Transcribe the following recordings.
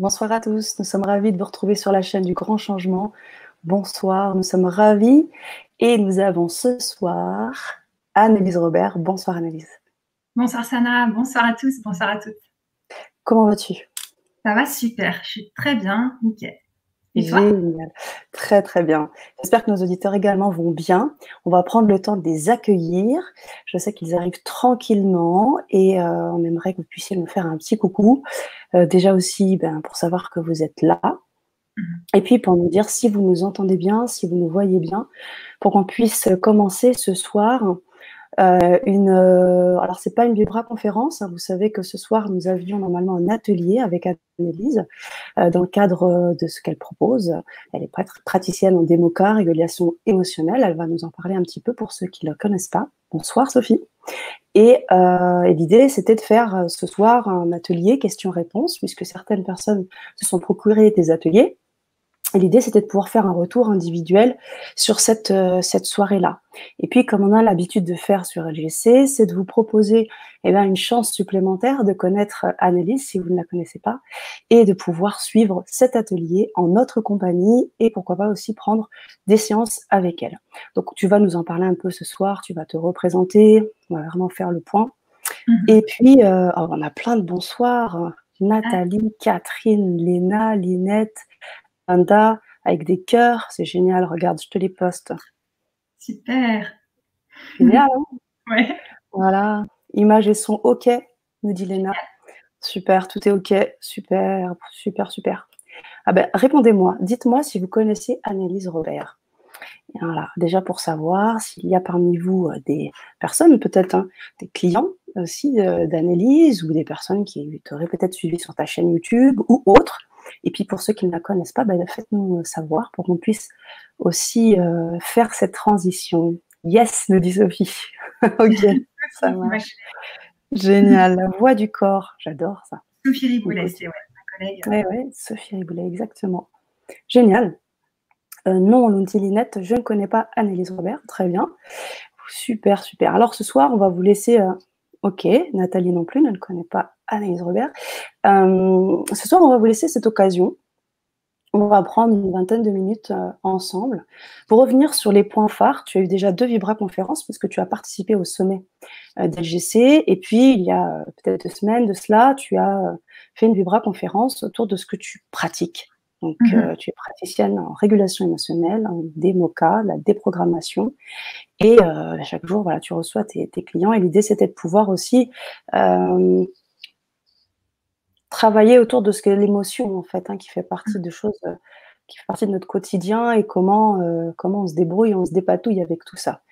Bonsoir à tous, nous sommes ravis de vous retrouver sur la chaîne du Grand Changement. Bonsoir, nous sommes ravis et nous avons ce soir Annelise Robert. Bonsoir Annelise. Bonsoir Sana, bonsoir à tous, bonsoir à toutes. Comment vas-tu? Ça va super, je suis très bien, nickel. Et toi? Génial, très très bien. J'espère que nos auditeurs également vont bien. On va prendre le temps de les accueillir. Je sais qu'ils arrivent tranquillement et on aimerait que vous puissiez nous faire un petit coucou. Déjà aussi pour savoir que vous êtes là. Et puis pour nous dire si vous nous entendez bien, si vous nous voyez bien, pour qu'on puisse commencer ce soir alors c'est pas une vibra-conférence, hein, vous savez que ce soir nous avions normalement un atelier avec Annelise dans le cadre de ce qu'elle propose. Elle est praticienne en démoca, régulation émotionnelle, elle va nous en parler un petit peu pour ceux qui ne la connaissent pas. Bonsoir Sophie. Et l'idée, c'était de faire ce soir un atelier questions-réponses, puisque certaines personnes se sont procurées des ateliers. Et l'idée, c'était de pouvoir faire un retour individuel sur cette soirée-là. Et puis, comme on a l'habitude de faire sur LGC, c'est de vous proposer une chance supplémentaire de connaître Annelise, si vous ne la connaissez pas, et de pouvoir suivre cet atelier en notre compagnie et pourquoi pas aussi prendre des séances avec elle. Donc, tu vas nous en parler un peu ce soir, tu vas te représenter, on va vraiment faire le point. Et puis, on a plein de bonsoirs. Nathalie, Catherine, Léna, Linette, Linda, avec des cœurs, c'est génial, regarde, je te les poste. Super. Génial, hein? Ouais. Voilà, images et son OK, nous dit Léna. Super, tout est OK, super, super, super. Ah répondez-moi, dites-moi si vous connaissez Annelise Robert. Voilà, déjà pour savoir s'il y a parmi vous des personnes, peut-être des clients aussi d'Annelise ou des personnes qui t'auraient peut-être suivi sur ta chaîne YouTube ou autre. Et puis pour ceux qui ne la connaissent pas, faites-nous savoir pour qu'on puisse aussi faire cette transition. Yes, nous dit Sophie. Ok, ça marche. Génial, la voix du corps, j'adore ça. Sophie Riboulet, c'est ma collègue. Oui, Sophie Riboulet, exactement. Génial. Non, nous dit Linette, je ne connais pas Annelise Robert, très bien. Super, super. Alors ce soir, on va vous laisser... Ok, Nathalie non plus, ne connaît pas Annelise Robert. Ce soir, on va vous laisser cette occasion. On va prendre une vingtaine de minutes ensemble pour revenir sur les points phares. Tu as eu déjà 2 vibra-conférences parce que tu as participé au sommet d'LGC. Et puis, il y a peut-être 2 semaines de cela, tu as fait une vibra-conférence autour de ce que tu pratiques. Donc, tu es praticienne en régulation émotionnelle, en démoca, la déprogrammation. Et chaque jour, voilà, tu reçois tes clients. Et l'idée, c'était de pouvoir aussi travailler autour de ce que l'émotion, en fait, qui fait partie de choses, qui fait partie de notre quotidien et comment on se débrouille, on se dépatouille avec tout ça.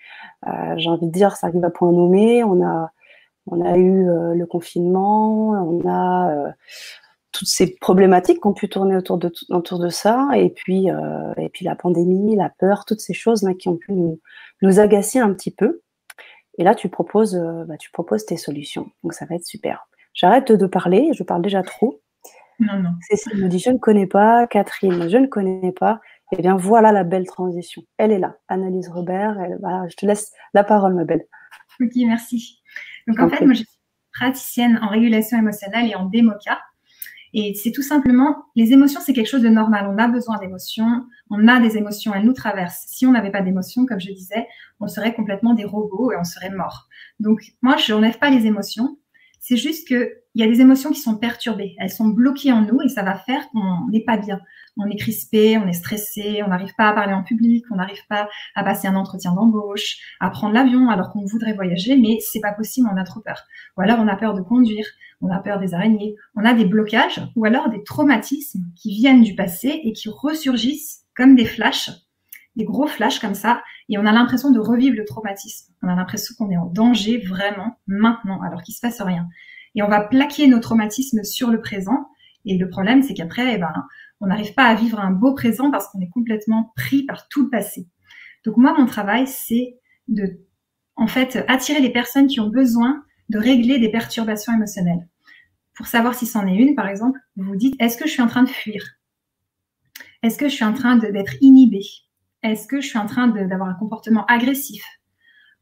J'ai envie de dire, ça arrive à point nommé. On a eu le confinement, on a toutes ces problématiques qui ont pu tourner autour de ça, et puis la pandémie, la peur, toutes ces choses là qui ont pu nous agacer un petit peu. Et là, tu proposes tes solutions. Donc, ça va être super. J'arrête de parler, je parle déjà trop. Non. Cécile me dit, je ne connais pas. Catherine, je ne connais pas. Eh bien, voilà la belle transition. Elle est là. Annelise Robert, je te laisse la parole, ma belle. Ok, merci. Donc, en fait, moi, je suis praticienne en régulation émotionnelle et en démoca. Et c'est tout simplement, les émotions, c'est quelque chose de normal. On a besoin d'émotions, on a des émotions, elles nous traversent. Si on n'avait pas d'émotions, comme je disais, on serait complètement des robots et on serait mort. Donc, moi, je n'enlève pas les émotions. C'est juste qu'il y a des émotions qui sont perturbées. Elles sont bloquées en nous et ça va faire qu'on n'est pas bien. On est crispé, on est stressé, on n'arrive pas à parler en public, on n'arrive pas à passer un entretien d'embauche, à prendre l'avion alors qu'on voudrait voyager, mais c'est pas possible, on a trop peur. Ou alors on a peur de conduire, on a peur des araignées, on a des blocages ou alors des traumatismes qui viennent du passé et qui ressurgissent comme des flashs, des gros flashs comme ça, et on a l'impression de revivre le traumatisme. On a l'impression qu'on est en danger vraiment maintenant, alors qu'il se passe rien. Et on va plaquer nos traumatismes sur le présent. Et le problème, c'est qu'après, on n'arrive pas à vivre un beau présent parce qu'on est complètement pris par tout le passé. Donc moi, mon travail, c'est de, en fait, attirer les personnes qui ont besoin de régler des perturbations émotionnelles. Pour savoir si c'en est une, par exemple, vous vous dites, est-ce que je suis en train de fuir? Est-ce que je suis en train d'être inhibée? Est-ce que je suis en train d'avoir un comportement agressif?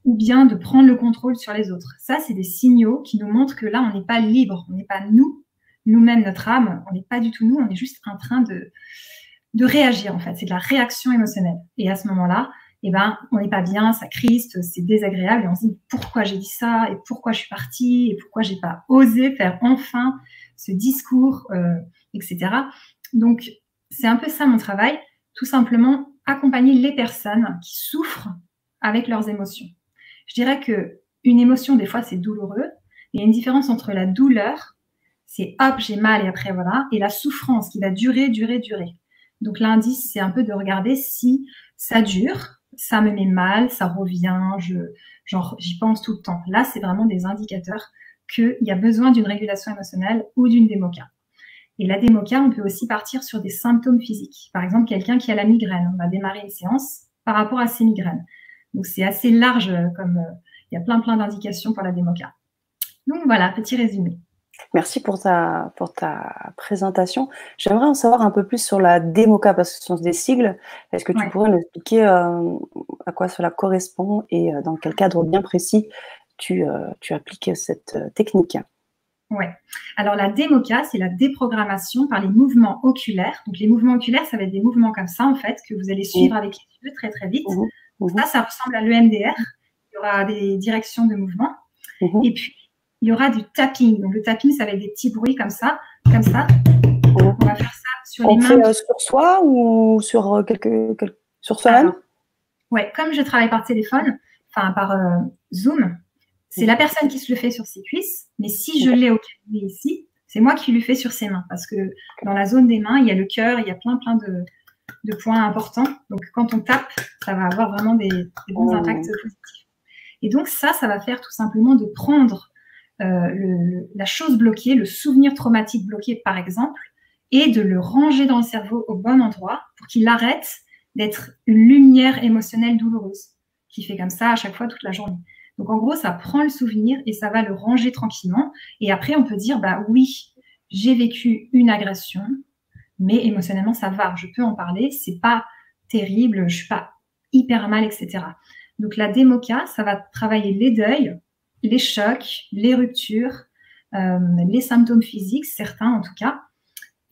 Ou bien de prendre le contrôle sur les autres? Ça, c'est des signaux qui nous montrent que là, on n'est pas libre, on n'est pas nous, nous-mêmes, notre âme, on n'est pas du tout nous, on est juste en train de réagir, en fait. C'est de la réaction émotionnelle. Et à ce moment-là, eh ben, on n'est pas bien, ça criste, c'est désagréable, et on se dit pourquoi j'ai dit ça, et pourquoi je suis partie, et pourquoi j'ai pas osé faire enfin ce discours, etc. Donc, c'est un peu ça mon travail, tout simplement accompagner les personnes qui souffrent avec leurs émotions. Je dirais que une émotion, des fois, c'est douloureux. Il y a une différence entre la douleur, c'est hop, j'ai mal et après voilà, et la souffrance qui va durer. Donc l'indice, c'est un peu de regarder si ça dure, ça me met mal, ça revient, j'y pense tout le temps. Là, c'est vraiment des indicateurs qu'il y a besoin d'une régulation émotionnelle ou d'une démoca. Et la démoca, on peut aussi partir sur des symptômes physiques. Par exemple, quelqu'un qui a la migraine, on va démarrer une séance par rapport à ses migraines. Donc c'est assez large, comme il y a plein d'indications pour la démoca. Donc voilà, petit résumé. Merci pour ta présentation. J'aimerais en savoir un peu plus sur la démoca parce que ce sont des sigles. Est-ce que tu pourrais nous expliquer à quoi cela correspond et dans quel cadre bien précis tu appliques cette technique? Ouais. Alors la démoca, c'est la déprogrammation par les mouvements oculaires. Donc les mouvements oculaires, ça va être des mouvements comme ça en fait que vous allez suivre avec les yeux très vite. Ça ressemble à l'EMDR. Il y aura des directions de mouvement. Et puis il y aura du tapping. Donc le tapping, ça va être des petits bruits comme ça, comme ça. On va faire ça sur les mains. On fait sur soi ou sur sur soi-même? Ouais, comme je travaille par téléphone, enfin par Zoom. C'est la personne qui se le fait sur ses cuisses, mais si je l'ai au clavier ici, c'est moi qui lui fais sur ses mains. Parce que dans la zone des mains, il y a le cœur, il y a plein de points importants. Donc quand on tape, ça va avoir vraiment des bons impacts positifs. Et donc ça va faire tout simplement de prendre la chose bloquée, le souvenir traumatique bloqué par exemple, et de le ranger dans le cerveau au bon endroit pour qu'il arrête d'être une lumière émotionnelle douloureuse qui fait comme ça à chaque fois toute la journée. Donc, en gros, ça prend le souvenir et ça va le ranger tranquillement. Et après, on peut dire, bah oui, j'ai vécu une agression, mais émotionnellement, ça va. Je peux en parler. C'est pas terrible. Je suis pas hyper mal, etc. Donc, la démoca, ça va travailler les deuils, les chocs, les ruptures, les symptômes physiques, certains en tout cas,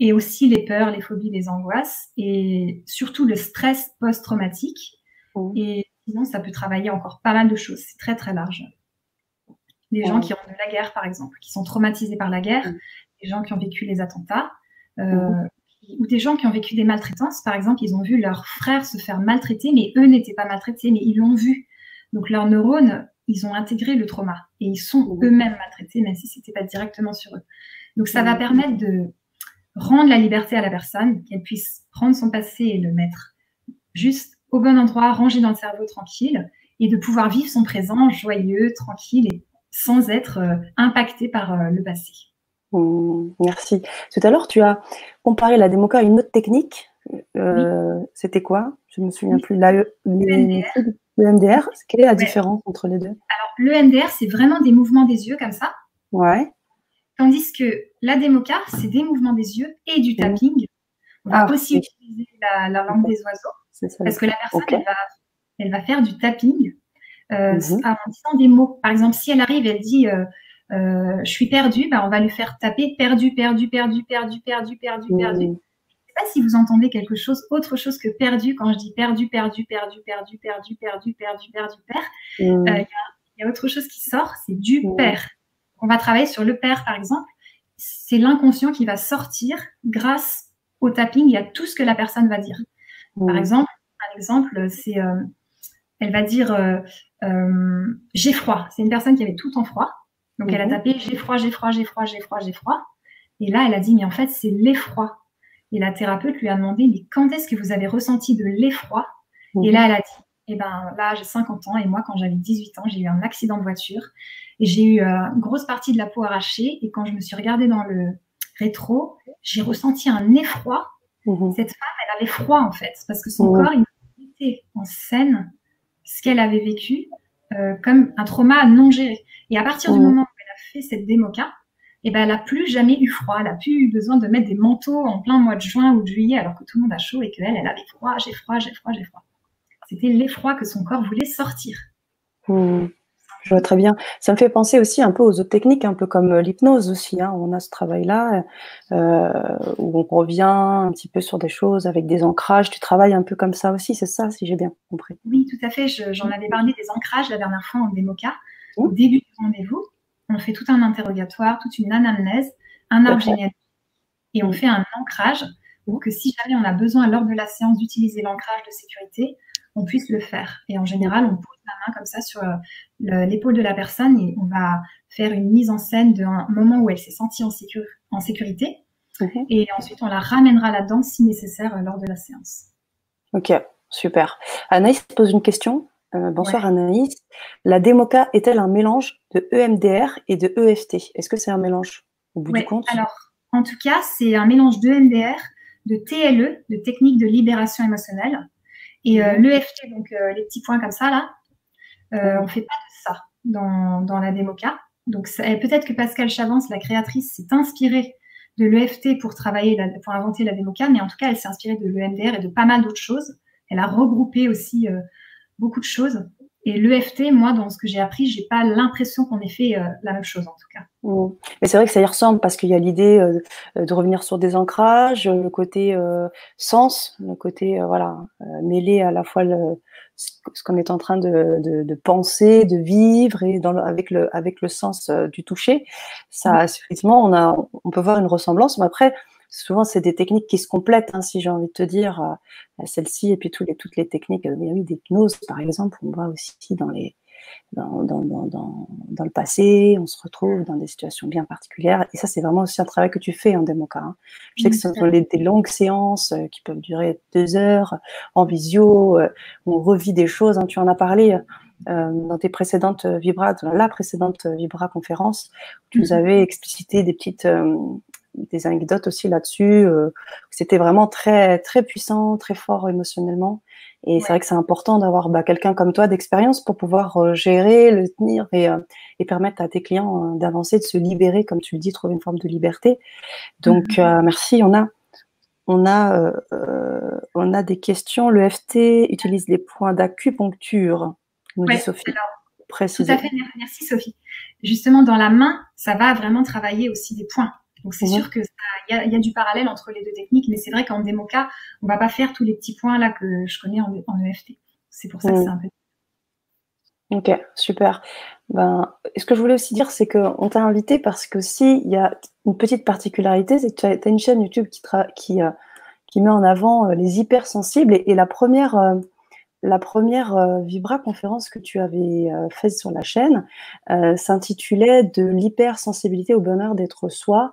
et aussi les peurs, les phobies, les angoisses, et surtout le stress post-traumatique. Et sinon, ça peut travailler encore pas mal de choses. C'est très large. Les gens qui ont de la guerre, par exemple, qui sont traumatisés par la guerre, les gens qui ont vécu les attentats, ou des gens qui ont vécu des maltraitances. Par exemple, ils ont vu leurs frères se faire maltraiter, mais eux n'étaient pas maltraités, mais ils l'ont vu. Donc, leurs neurones, ils ont intégré le trauma et ils sont eux-mêmes maltraités, même si c'était pas directement sur eux. Donc, ça va permettre de rendre la liberté à la personne, qu'elle puisse prendre son passé et le mettre juste au bon endroit, rangé dans le cerveau tranquille, et de pouvoir vivre son présent joyeux, tranquille, et sans être impacté par le passé. Merci. Tout à l'heure, tu as comparé la démoca à une autre technique. C'était quoi? Je ne me souviens plus. L'EMDR, quelle est la différence entre les deux? Alors, l'EMDR, c'est vraiment des mouvements des yeux comme ça. Ouais. Tandis que la démoca, c'est des mouvements des yeux et du tapping. On va aussi utiliser la langue des oiseaux. Parce que la personne, elle va faire du tapping en disant des mots. Par exemple, si elle arrive, elle dit je suis perdue, on va lui faire taper perdu. Je ne sais pas si vous entendez quelque chose, autre chose que perdu, quand je dis perdu. Il y a autre chose qui sort, c'est du père. On va travailler sur le père, par exemple. C'est l'inconscient qui va sortir grâce au tapping. Il y a tout ce que la personne va dire. Par exemple, c'est elle va dire j'ai froid. C'est une personne qui avait tout en froid. Donc, elle a tapé j'ai froid. Et là, elle a dit, mais en fait, c'est l'effroi. Et la thérapeute lui a demandé, mais quand est-ce que vous avez ressenti de l'effroi? Et là, elle a dit, eh ben là, j'ai 50 ans et moi, quand j'avais 18 ans, j'ai eu un accident de voiture et j'ai eu une grosse partie de la peau arrachée. Et quand je me suis regardée dans le rétro, j'ai ressenti un effroi. Cette femme, elle avait froid en fait, parce que son corps, il mettait en scène ce qu'elle avait vécu comme un trauma non géré. Et à partir du moment où elle a fait cette démoca, eh ben, elle n'a plus jamais eu froid. Elle n'a plus eu besoin de mettre des manteaux en plein mois de juin ou de juillet alors que tout le monde a chaud et qu'elle, elle avait froid, j'ai froid. C'était l'effroi que son corps voulait sortir. Je vois très bien. Ça me fait penser aussi un peu aux autres techniques, un peu comme l'hypnose aussi, hein. On a ce travail-là où on revient un petit peu sur des choses avec des ancrages. Tu travailles un peu comme ça aussi, c'est ça, si j'ai bien compris. Oui, tout à fait. J'en avais parlé des ancrages la dernière fois en démoca. Au Mmh. début du rendez-vous, on fait tout un interrogatoire, toute une anamnèse, un arbre généalogique, et on fait un ancrage pour que si jamais on a besoin lors de la séance d'utiliser l'ancrage de sécurité, on puisse le faire. Et en général, on pose la main comme ça sur l'épaule de la personne et on va faire une mise en scène d'un moment où elle s'est sentie en sécurité. Et ensuite, on la ramènera là-dedans si nécessaire lors de la séance. Ok, super. Anaïs pose une question. Bonsoir Ouais. Anaïs. La démoca est-elle un mélange de EMDR et de EFT? Est-ce que c'est un mélange au bout du compte? Alors, en tout cas, c'est un mélange d'EMDR, de TLE, de technique de libération émotionnelle, et l'EFT, donc les petits points comme ça, là, on ne fait pas de ça dans la démoca. Donc, peut-être que Pascal Chavance, la créatrice, s'est inspirée de l'EFT pour inventer la démoca, mais en tout cas, elle s'est inspirée de l'EMDR et de pas mal d'autres choses. Elle a regroupé aussi beaucoup de choses. Et l'EFT, moi, dans ce que j'ai appris, j'ai pas l'impression qu'on ait fait la même chose, en tout cas. Mais c'est vrai que ça y ressemble parce qu'il y a l'idée de revenir sur des ancrages, le côté sens, le côté mêler à la fois ce qu'on est en train de penser, de vivre et avec le sens du toucher. Ça, effectivement, on peut voir une ressemblance, mais après, souvent, c'est des techniques qui se complètent, hein, si j'ai envie de te dire, celle-ci et puis toutes les techniques d'hypnose, par exemple, on voit aussi dans le passé, on se retrouve dans des situations bien particulières. Et ça, c'est vraiment aussi un travail que tu fais en démoca, hein. Je sais que ce sont des longues séances qui peuvent durer 2 heures en visio, où on revit des choses, hein. Tu en as parlé dans tes précédentes dans la précédente Vibra conférence, où tu nous avais explicité des anecdotes aussi là-dessus. C'était vraiment très, très puissant, très fort émotionnellement. Et c'est vrai que c'est important d'avoir quelqu'un comme toi d'expérience pour pouvoir gérer, le tenir et permettre à tes clients d'avancer, de se libérer, comme tu le dis, trouver une forme de liberté. Donc, merci. On a des questions. Le FT utilise les points d'acupuncture, nous dit Sophie. Tout à fait, merci Sophie. Justement, dans la main, ça va vraiment travailler aussi des points. Donc, c'est sûr que y a du parallèle entre les deux techniques, mais c'est vrai qu'en démoca, on va pas faire tous les petits points là que je connais en EFT. C'est pour ça que c'est un peu... Ok, super. Ce que je voulais aussi dire, c'est qu'on t'a invité parce que il y a une petite particularité, c'est que tu as une chaîne YouTube qui met en avant les hypersensibles et la première Vibra conférence que tu avais faite sur la chaîne s'intitulait de l'hypersensibilité au bonheur d'être soi.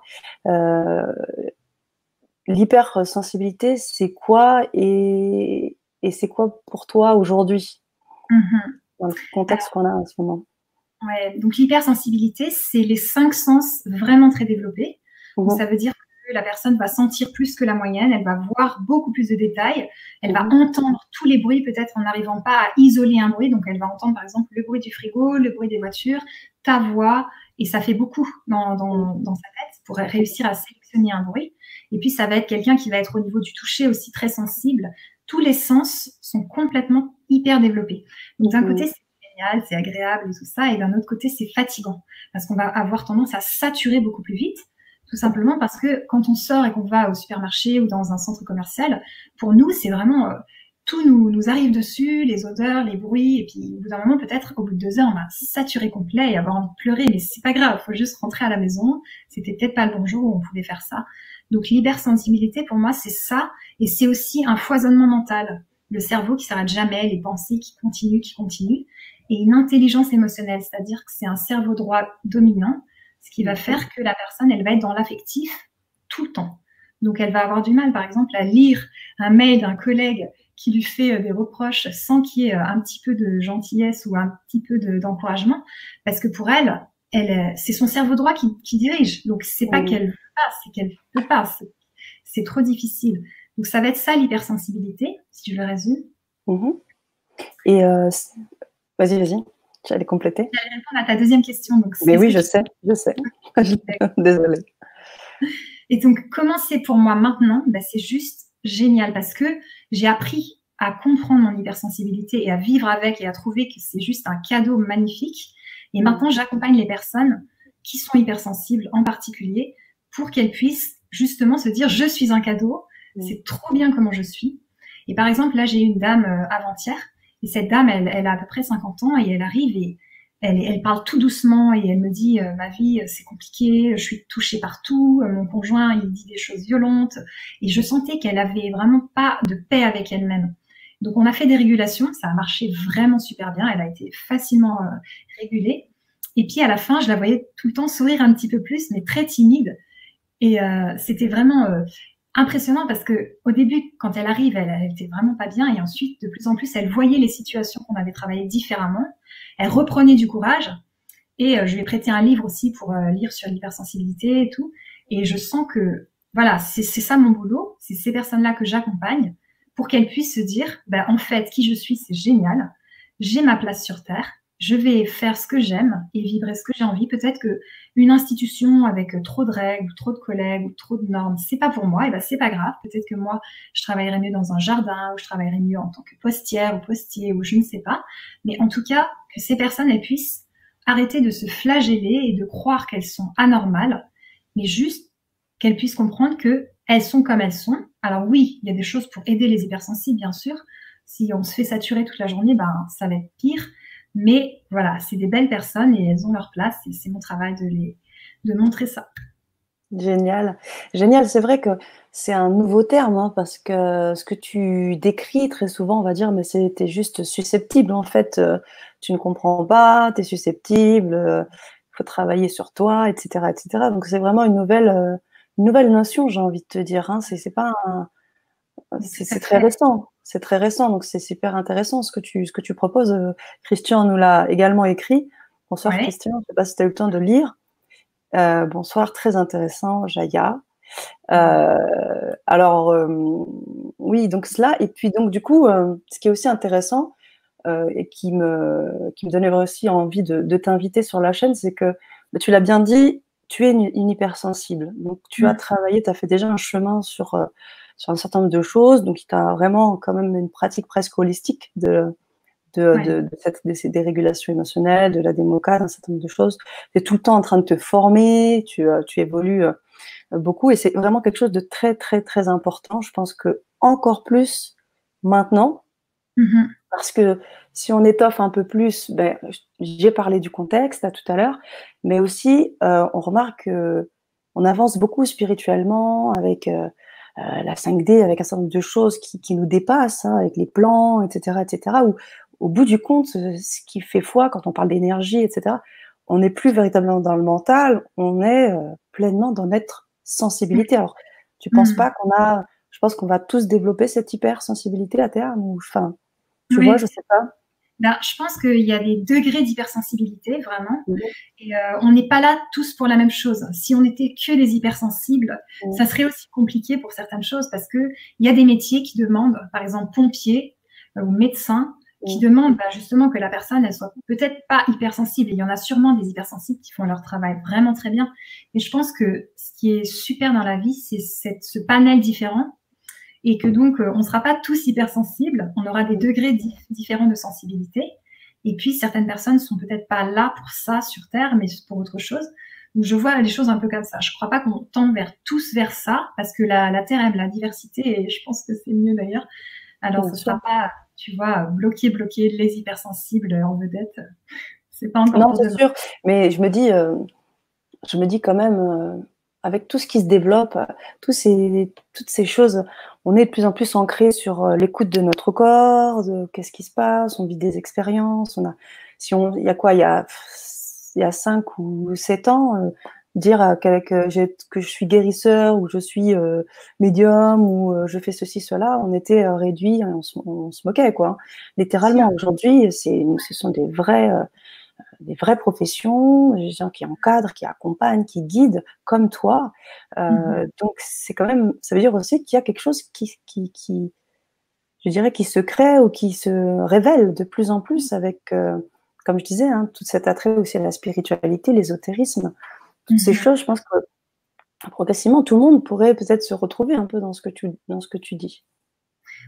L'hypersensibilité, c'est quoi et c'est quoi pour toi aujourd'hui dans le contexte qu'on a en ce moment? Ouais, donc l'hypersensibilité, c'est les 5 sens vraiment très développés. Donc, ça veut dire que la personne va sentir plus que la moyenne, elle va voir beaucoup plus de détails, elle va entendre tous les bruits, peut-être en n'arrivant pas à isoler un bruit. Donc, elle va entendre par exemple le bruit du frigo, le bruit des voitures, ta voix, et ça fait beaucoup dans sa tête pour réussir à sélectionner un bruit. Et puis, ça va être quelqu'un qui va être au niveau du toucher aussi très sensible. Tous les sens sont complètement hyper développés. Donc, d'un côté, c'est agréable et tout ça, et d'un autre côté, c'est fatigant parce qu'on va avoir tendance à saturer beaucoup plus vite, tout simplement parce que quand on sort et qu'on va au supermarché ou dans un centre commercial, pour nous, c'est vraiment tout nous arrive dessus, les odeurs, les bruits, et puis au bout d'un moment, peut-être au bout de 2 heures, on va saturer complet et avoir envie de pleurer, mais c'est pas grave, faut juste rentrer à la maison. C'était peut-être pas le bon jour où on pouvait faire ça. Donc l'hypersensibilité, pour moi, c'est ça, et c'est aussi un foisonnement mental. Le cerveau qui s'arrête jamais, les pensées qui continuent, et une intelligence émotionnelle, c'est-à-dire que c'est un cerveau droit dominant, ce qui va faire que la personne, elle va être dans l'affectif tout le temps. Donc, elle va avoir du mal, par exemple, à lire un mail d'un collègue qui lui fait des reproches sans qu'il y ait un petit peu de gentillesse ou un petit peu d'encouragement, parce que pour elle, c'est son cerveau droit qui dirige. Donc, c'est pas qu'elle veut pas, c'est qu'elle peut pas. C'est trop difficile. Donc, ça va être ça, l'hypersensibilité, si je le résume. Et vas-y, j'allais compléter. J'allais répondre à ta deuxième question. Donc, mais oui, je sais. Désolée. Et donc, comment c'est pour moi maintenant? C'est juste génial parce que j'ai appris à comprendre mon hypersensibilité et à vivre avec et à trouver que c'est juste un cadeau magnifique. Et maintenant, j'accompagne les personnes qui sont hypersensibles en particulier pour qu'elles puissent justement se dire, je suis un cadeau, c'est trop bien comment je suis. Et par exemple, là, j'ai eu une dame avant-hier, et cette dame, elle a à peu près 50 ans, et elle arrive et elle parle tout doucement, et elle me dit, ma vie, c'est compliqué, je suis touchée partout, mon conjoint, il dit des choses violentes, et je sentais qu'elle avait vraiment pas de paix avec elle-même. Donc, on a fait des régulations, ça a marché vraiment super bien, elle a été facilement régulée. Et puis, à la fin, je la voyais tout le temps sourire un petit peu plus, mais très timide. Et c'était vraiment impressionnant parce que au début, quand elle arrive, elle était vraiment pas bien. Et ensuite, de plus en plus, elle voyait les situations qu'on avait travaillées différemment. Elle reprenait du courage. Et je lui ai prêté un livre aussi pour lire sur l'hypersensibilité et tout. Et je sens que, voilà, c'est ça mon boulot. C'est ces personnes-là que j'accompagne pour qu'elles puissent se dire, ben, en fait, qui je suis, c'est génial. J'ai ma place sur Terre. Je vais faire ce que j'aime et vivre ce que j'ai envie. Peut-être que une institution avec trop de règles, ou trop de collègues, ou trop de normes, c'est pas pour moi. Et ben c'est pas grave. Peut-être que moi, je travaillerais mieux dans un jardin, ou je travaillerais mieux en tant que postière ou postier, ou je ne sais pas. Mais en tout cas, que ces personnes elles puissent arrêter de se flageller et de croire qu'elles sont anormales, mais juste qu'elles puissent comprendre que elles sont comme elles sont. Alors oui, il y a des choses pour aider les hypersensibles, bien sûr. Si on se fait saturer toute la journée, ben ça va être pire. Mais voilà, c'est des belles personnes et elles ont leur place et c'est mon travail de montrer ça. Génial. Génial. C'est vrai que c'est un nouveau terme, hein, parce que ce que tu décris très souvent, on va dire, mais t'es juste susceptible. En fait, tu ne comprends pas, tu es susceptible, il faut travailler sur toi, etc., etc. Donc, c'est vraiment une nouvelle notion, j'ai envie de te dire. Hein. C'est pas c'est très récent. C'est très récent, donc c'est super intéressant ce que tu proposes. Christian nous l'a également écrit. Bonsoir, ouais. Christian, je ne sais pas si tu as eu le temps de lire. Bonsoir, très intéressant, Jaya. Alors, oui, donc cela, et puis donc du coup, ce qui est aussi intéressant et qui me donnait aussi envie de t'inviter sur la chaîne, c'est que, tu l'as bien dit, tu es une hypersensible. Donc, tu as travaillé, tu as fait déjà un chemin sur un certain nombre de choses, donc tu as vraiment quand même une pratique presque holistique de cette dérégulation émotionnelle, de la démoca, d'un certain nombre de choses. Tu es tout le temps en train de te former, tu évolues beaucoup, et c'est vraiment quelque chose de très, très, très important. Je pense que encore plus maintenant, parce que si on étoffe un peu plus, ben, j'ai parlé du contexte tout à l'heure, mais aussi on remarque qu'on avance beaucoup spirituellement avec la 5D, avec un certain nombre de choses qui nous dépassent, hein, avec les plans, etc., etc., où au bout du compte, ce qui fait foi quand on parle d'énergie, etc., on n'est plus véritablement dans le mental, on est pleinement dans notre sensibilité. Alors, tu penses pas je pense qu'on va tous développer cette hypersensibilité à terme, ou, enfin, tu vois, je sais pas. Ben, je pense qu'il y a des degrés d'hypersensibilité, vraiment. Et on n'est pas là tous pour la même chose. Si on n'était que des hypersensibles, ça serait aussi compliqué pour certaines choses parce qu'il y a des métiers qui demandent, par exemple, pompiers ou médecins, qui demandent justement que la personne, elle soit peut-être pas hypersensible. Et il y en a sûrement des hypersensibles qui font leur travail vraiment très bien. Et je pense que ce qui est super dans la vie, c'est ce panel différent. Et que donc, on ne sera pas tous hypersensibles, on aura des degrés différents de sensibilité. Et puis, certaines personnes ne sont peut-être pas là pour ça sur Terre, mais pour autre chose. Donc, je vois les choses un peu comme ça. Je ne crois pas qu'on tende tous vers ça, parce que la Terre aime la diversité, et je pense que c'est mieux d'ailleurs. Alors, ce ne sera pas, tu vois, bloquer les hypersensibles en vedette. C'est pas encore. Non, c'est sûr. Mais je me dis quand même, avec tout ce qui se développe, toutes ces choses, on est de plus en plus ancré sur l'écoute de notre corps, de qu'est-ce qui se passe, on vit des expériences, il y a quoi, il y a 5 ou 7 ans, dire que je suis guérisseur, ou je suis médium, ou je fais ceci, cela, on était réduit, on se moquait, quoi. Littéralement, aujourd'hui, ce sont des vraies professions, des gens qui encadrent, qui accompagnent, qui guident, comme toi. Donc, c'est quand même, ça veut dire aussi qu'il y a quelque chose qui, je dirais, qui se crée ou qui se révèle de plus en plus avec, comme je disais, hein, tout cet attrait aussi à la spiritualité, l'ésotérisme, toutes ces choses. Je pense que progressivement, tout le monde pourrait peut-être se retrouver un peu dans ce que tu dis.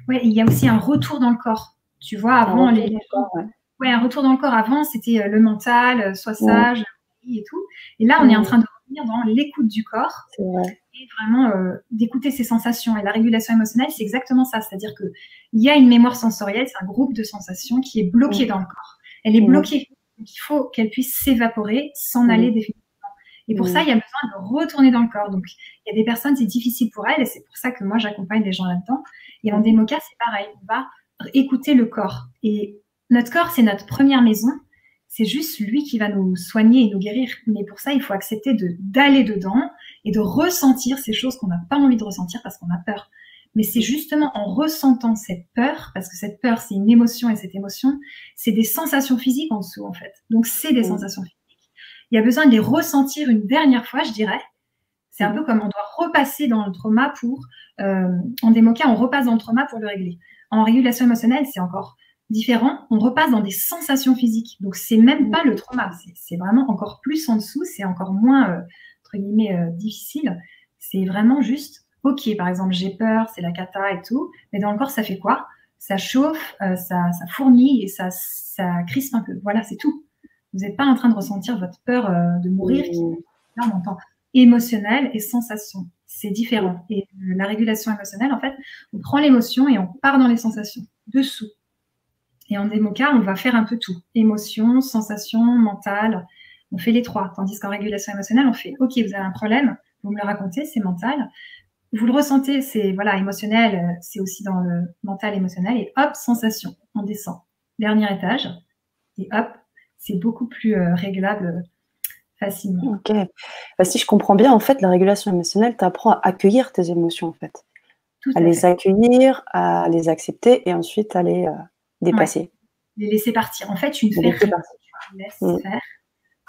Oui, il y a aussi un retour dans le corps. Tu vois, avant, ouais, un retour dans le corps. Avant, c'était le mental, sois sage, et tout. Et là, on est en train de revenir dans l'écoute du corps et vraiment d'écouter ses sensations. Et la régulation émotionnelle, c'est exactement ça. C'est-à-dire qu'il y a une mémoire sensorielle, c'est un groupe de sensations qui est bloqué dans le corps. Elle est bloquée. Donc, il faut qu'elle puisse s'évaporer, s'en aller définitivement. Et pour ça, il y a besoin de retourner dans le corps. Donc, il y a des personnes, c'est difficile pour elles, et c'est pour ça que moi, j'accompagne les gens là-dedans. Et en Démoca, c'est pareil. On va écouter le corps. Et notre corps, c'est notre première maison. C'est juste lui qui va nous soigner et nous guérir. Mais pour ça, il faut accepter d'aller dedans et de ressentir ces choses qu'on n'a pas envie de ressentir parce qu'on a peur. Mais c'est justement en ressentant cette peur, parce que cette peur, c'est une émotion, et cette émotion, c'est des sensations physiques en dessous, en fait. Donc, c'est des sensations physiques. Il y a besoin de les ressentir une dernière fois, je dirais. C'est un peu comme on doit repasser dans le trauma pour... en Démoca, on repasse dans le trauma pour le régler. En régulation émotionnelle, c'est encore différent. On repasse dans des sensations physiques. Donc, c'est même pas le trauma. C'est vraiment encore plus en dessous. C'est encore moins, entre guillemets, difficile. C'est vraiment juste, OK, par exemple, j'ai peur, c'est la cata et tout. Mais dans le corps, ça fait quoi? Ça chauffe, ça fourmille et ça crispe un peu. Voilà, c'est tout. Vous n'êtes pas en train de ressentir votre peur de mourir. Là, on entend émotionnel et sensation. C'est différent. Et la régulation émotionnelle, en fait, on prend l'émotion et on part dans les sensations, dessous. Et en Démoca, on va faire un peu tout. Émotion, sensation, mental. On fait les trois. Tandis qu'en régulation émotionnelle, on fait, OK, vous avez un problème, vous me le racontez, c'est mental. Vous le ressentez, c'est voilà, émotionnel, c'est aussi dans le mental émotionnel. Et hop, sensation, on descend. Dernier étage. Et hop, c'est beaucoup plus réglable facilement. Ok. Bah, si je comprends bien, en fait, la régulation émotionnelle t'apprend à accueillir tes émotions, en fait. À les accueillir, à les accepter et ensuite à les dépasser. Ouais. Les laisser partir. En fait, tu ne fais rien. Tu laisses faire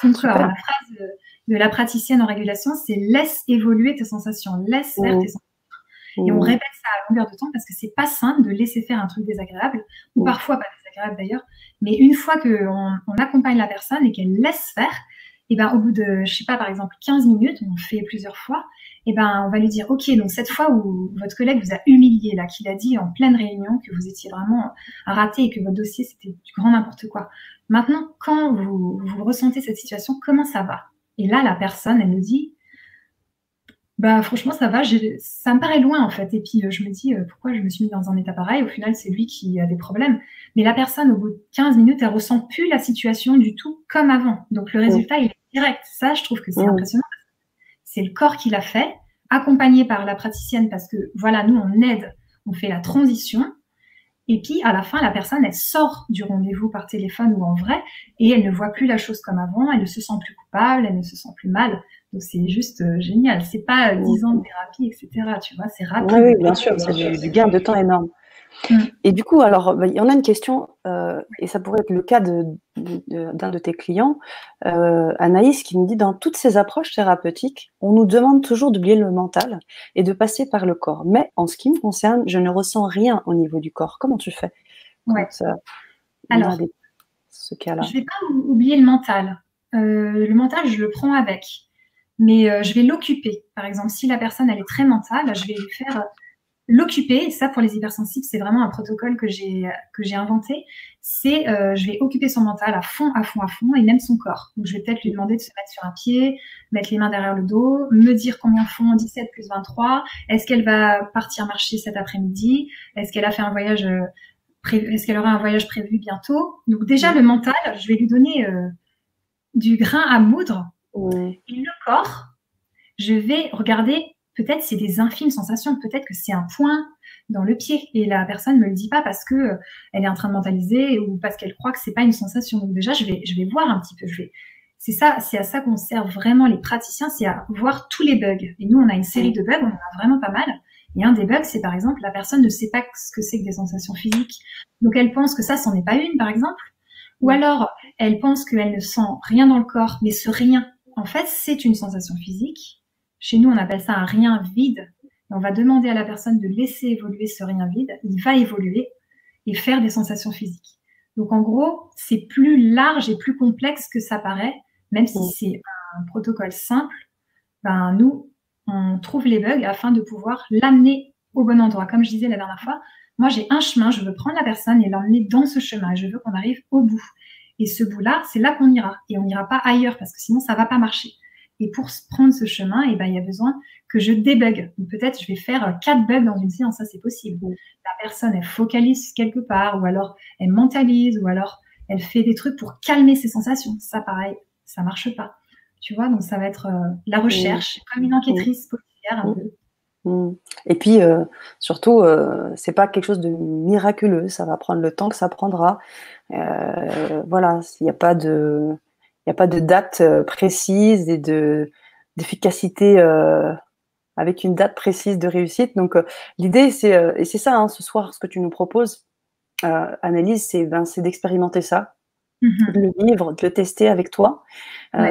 ton corps. La phrase de la praticienne en régulation, c'est laisse évoluer tes sensations, laisse faire tes sensations. Et on répète ça à longueur de temps parce que c'est pas simple de laisser faire un truc désagréable, ou parfois pas désagréable d'ailleurs, mais une fois qu'on accompagne la personne et qu'elle laisse faire, et ben au bout de, je sais pas, par exemple 15 minutes, on fait plusieurs fois, et ben on va lui dire, ok, donc cette fois où votre collègue vous a humilié, là, qu'il a dit en pleine réunion que vous étiez vraiment raté et que votre dossier c'était du grand n'importe quoi. Maintenant, quand vous ressentez cette situation, comment ça va? Et là, la personne, elle nous dit, bah franchement ça va, ça me paraît loin en fait, et puis je me dis pourquoi je me suis mis dans un état pareil, au final c'est lui qui a des problèmes, mais la personne au bout de 15 minutes elle ressent plus la situation du tout comme avant, donc le résultat il est direct. Ça je trouve que c'est impressionnant, c'est le corps qui l'a fait, accompagné par la praticienne, parce que voilà, nous on aide, on fait la transition, et puis à la fin la personne elle sort du rendez-vous par téléphone ou en vrai, et elle ne voit plus la chose comme avant, elle ne se sent plus coupable, elle ne se sent plus mal. Donc c'est juste génial. C'est pas 10 ans de thérapie, etc. Tu vois, c'est rapide. Oui, bien sûr, c'est du gain de temps énorme. Et du coup, alors, il y en a une question, et ça pourrait être le cas d'un de tes clients, Anaïs, qui nous dit, dans toutes ces approches thérapeutiques, on nous demande toujours d'oublier le mental et de passer par le corps. Mais en ce qui me concerne, je ne ressens rien au niveau du corps. Comment tu fais Alors, ce cas-là? Je ne vais pas oublier le mental. Le mental, je le prends avec. Mais je vais l'occuper. Par exemple, si la personne elle est très mentale, je vais lui faire l'occuper. Et ça, pour les hypersensibles, c'est vraiment un protocole que j'ai inventé. C'est je vais occuper son mental à fond, à fond, à fond, et même son corps. Donc, je vais peut-être lui demander de se mettre sur un pied, mettre les mains derrière le dos, me dire combien font 17 plus 23. Est-ce qu'elle va partir marcher cet après-midi? Est-ce qu'elle a fait un voyage est-ce qu'elle aura un voyage prévu bientôt? Donc déjà, le mental, je vais lui donner du grain à moudre. Et le corps, je vais regarder, peut-être c'est des infimes sensations, peut-être que c'est un point dans le pied et la personne ne me le dit pas parce que elle est en train de mentaliser ou parce qu'elle croit que c'est pas une sensation. Donc déjà, je vais voir un petit peu. C'est à ça qu'on sert vraiment les praticiens, c'est à voir tous les bugs. Et nous, on a une série de bugs, on en a vraiment pas mal. Et un des bugs, c'est par exemple, la personne ne sait pas ce que c'est que des sensations physiques. Donc elle pense que ça, c'en est pas une, par exemple. Ou alors, elle pense qu'elle ne sent rien dans le corps, mais ce rien, en fait, c'est une sensation physique. Chez nous, on appelle ça un rien vide. Et on va demander à la personne de laisser évoluer ce rien vide. Il va évoluer et faire des sensations physiques. Donc, en gros, c'est plus large et plus complexe que ça paraît. Même si c'est un protocole simple, ben, nous, on trouve les bugs afin de pouvoir l'amener au bon endroit. Comme je disais la dernière fois, Moi, j'ai un chemin, je veux prendre la personne et l'emmener dans ce chemin. Et je veux qu'on arrive au bout. Et ce bout-là, c'est là qu'on ira. Et on n'ira pas ailleurs parce que sinon, ça ne va pas marcher. Et pour prendre ce chemin, eh ben, il y a besoin que je débug. Peut-être je vais faire 4 bugs dans une séance, ça c'est possible. La personne, elle focalise quelque part, ou alors elle mentalise, ou alors elle fait des trucs pour calmer ses sensations. Ça, pareil, ça marche pas. Tu vois, donc ça va être la recherche, comme une enquêtrice policière un peu. Et puis, surtout, c'est pas quelque chose de miraculeux. Ça va prendre le temps que ça prendra. Voilà, il n'y a pas de date précise et d'efficacité avec une date précise de réussite. Donc, l'idée, et c'est ça, hein, ce soir, ce que tu nous proposes, Annelise, c'est d'expérimenter ça, de le vivre, de le tester avec toi.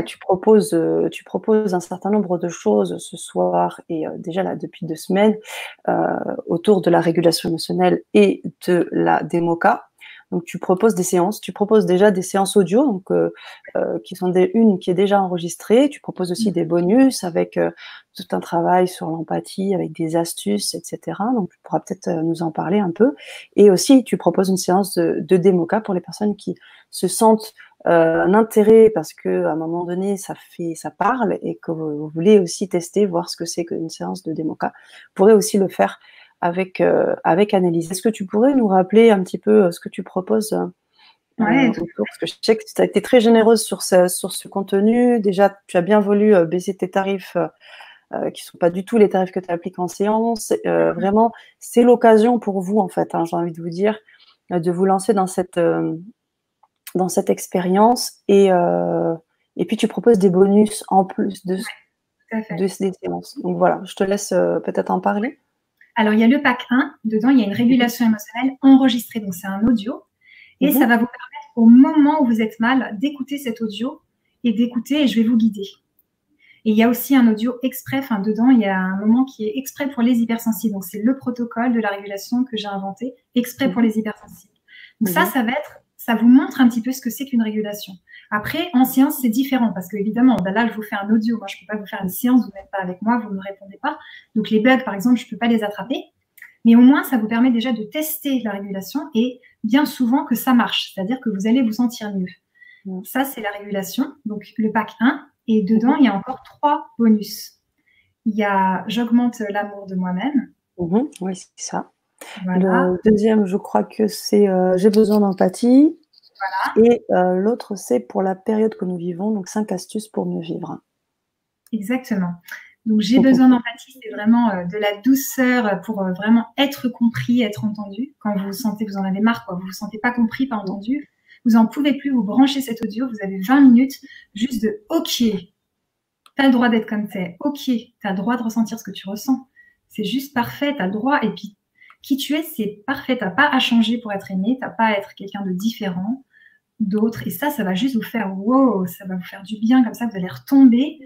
Tu proposes un certain nombre de choses ce soir et déjà là depuis 2 semaines autour de la régulation émotionnelle et de la démoca. Donc tu proposes déjà des séances audio, donc qui sont une qui est déjà enregistrée. Tu proposes aussi des bonus avec tout un travail sur l'empathie, avec des astuces, etc. Donc tu pourras peut-être nous en parler un peu. Et aussi tu proposes une séance de démoca pour les personnes qui se sentent un intérêt parce que à un moment donné ça parle et que vous voulez aussi tester, voir ce que c'est qu'une séance de démoca. Vous pourrez aussi le faire avec Annelise. Est-ce que tu pourrais nous rappeler un petit peu ce que tu proposes autour, parce que je sais que tu as été très généreuse sur ce contenu. Déjà, tu as bien voulu baisser tes tarifs qui ne sont pas du tout les tarifs que tu appliques en séance. Vraiment, c'est l'occasion pour vous, en fait, hein, j'ai envie de vous dire, de vous lancer dans cette expérience. Et puis, tu proposes des bonus en plus de ces séances. Donc voilà, je te laisse peut-être en parler. Alors, il y a le pack 1. Dedans, il y a une régulation émotionnelle enregistrée. Donc, c'est un audio. Et ça va vous permettre, au moment où vous êtes mal, d'écouter cet audio et je vais vous guider. Et il y a aussi un audio exprès. Enfin, dedans, il y a un moment qui est exprès pour les hypersensibles. Donc, c'est le protocole de la régulation que j'ai inventé, exprès pour les hypersensibles. Donc, ça vous montre un petit peu ce que c'est qu'une régulation. Après, en séance, c'est différent parce que, évidemment, là, je vous fais un audio. Moi, je ne peux pas vous faire une séance, vous n'êtes pas avec moi, vous ne me répondez pas. Donc, les bugs, par exemple, je ne peux pas les attraper. Mais au moins, ça vous permet déjà de tester la régulation et bien souvent que ça marche, c'est-à-dire que vous allez vous sentir mieux. Ça, c'est la régulation, donc le pack 1. Et dedans, il y a encore 3 bonus. Il y a j'augmente l'amour de moi-même. Oui, c'est ça. Voilà. Le deuxième, je crois que c'est j'ai besoin d'empathie. Voilà. Et l'autre, c'est pour la période que nous vivons, donc 5 astuces pour mieux vivre. Exactement. Donc, j'ai besoin d'empathie, c'est vraiment de la douceur pour vraiment être compris, être entendu. Quand vous sentez, vous en avez marre, quoi. Vous vous sentez pas compris, pas entendu. Vous n'en pouvez plus, vous branchez cet audio, vous avez 20 minutes juste de « Ok, tu as le droit d'être comme tu es. Ok, tu as le droit de ressentir ce que tu ressens. C'est juste parfait, tu as le droit. Et puis, qui tu es, c'est parfait. Tu n'as pas à changer pour être aimé, tu n'as pas à être quelqu'un de différent d'autres. Et ça va juste vous faire wow, ça va vous faire du bien. Comme ça, vous allez retomber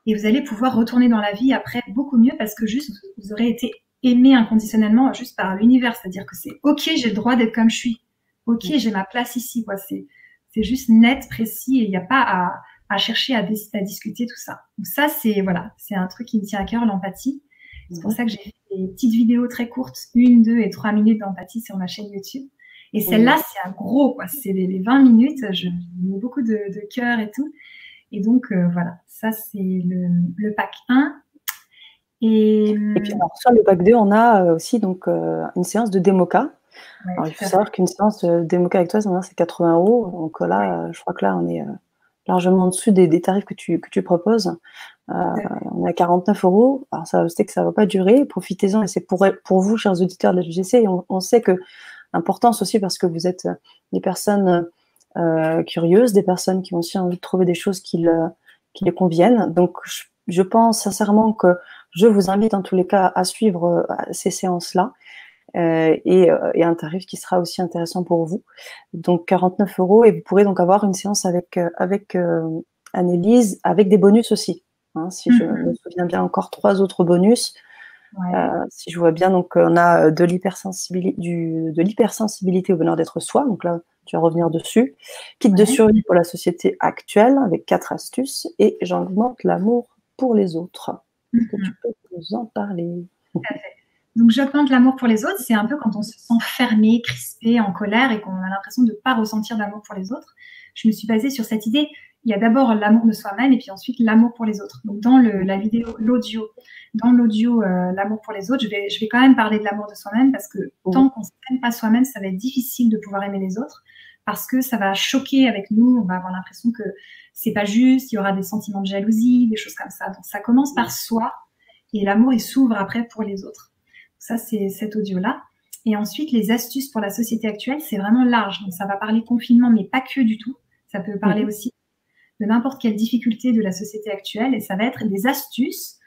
et vous allez pouvoir retourner dans la vie après beaucoup mieux parce que juste vous aurez été aimé inconditionnellement juste par l'univers. C'est-à-dire que c'est ok, j'ai le droit d'être comme je suis. Ok, j'ai ma place ici. C'est juste net, précis et il n'y a pas à chercher à discuter tout ça. Donc ça, c'est un truc qui me tient à cœur, l'empathie. C'est pour ça que j'ai fait des petites vidéos très courtes, 1, 2 et 3 minutes d'empathie sur ma chaîne YouTube. Et celle-là, c'est un gros, quoi. C'est les 20 minutes, je mets beaucoup de cœur et tout. Et donc, voilà, ça, c'est le pack 1. Et puis, alors, sur le pack 2, on a aussi donc, une séance de démoca. Ouais, alors, il faut savoir qu'une séance de démoca avec toi, c'est 80 €. Donc là, je crois que là, on est largement en dessous des tarifs que tu proposes. On est à 49 €. Alors, ça, je sais que ça ne va pas durer. Profitez-en. Et c'est pour vous, chers auditeurs de la JGC. Et on sait que l'importance aussi, parce que vous êtes des personnes curieuses, des personnes qui ont aussi envie de trouver des choses qui les conviennent. Donc, je pense sincèrement que je vous invite en tous les cas à suivre ces séances-là et un tarif qui sera aussi intéressant pour vous. Donc 49 € et vous pourrez donc avoir une séance avec Annelise avec des bonus aussi. Hein, si je me souviens bien, encore 3 autres bonus. Si je vois bien, donc on a de l'hypersensibilité au bonheur d'être soi. Donc là, tu vas revenir dessus. Kit de survie pour la société actuelle avec 4 astuces et j'augmente l'amour pour les autres. Est-ce que tu peux nous en parler? Tout à fait. Donc, j'augmente l'amour pour les autres. C'est un peu quand on se sent fermé, crispé, en colère et qu'on a l'impression de ne pas ressentir d'amour pour les autres. Je me suis basée sur cette idée. Il y a d'abord l'amour de soi-même et puis ensuite l'amour pour les autres. Donc, dans la vidéo, l'audio, l'amour pour les autres, je vais quand même parler de l'amour de soi-même parce que tant qu'on ne s'aime pas soi-même, ça va être difficile de pouvoir aimer les autres parce que ça va choquer avec nous. On va avoir l'impression que c'est pas juste. Il y aura des sentiments de jalousie, des choses comme ça. Donc, ça commence par soi et l'amour, il s'ouvre après pour les autres. Ça, c'est cet audio-là. Et ensuite, les astuces pour la société actuelle, c'est vraiment large. Donc, ça va parler confinement, mais pas que du tout. Ça peut parler aussi de n'importe quelle difficulté de la société actuelle. Et ça va être des astuces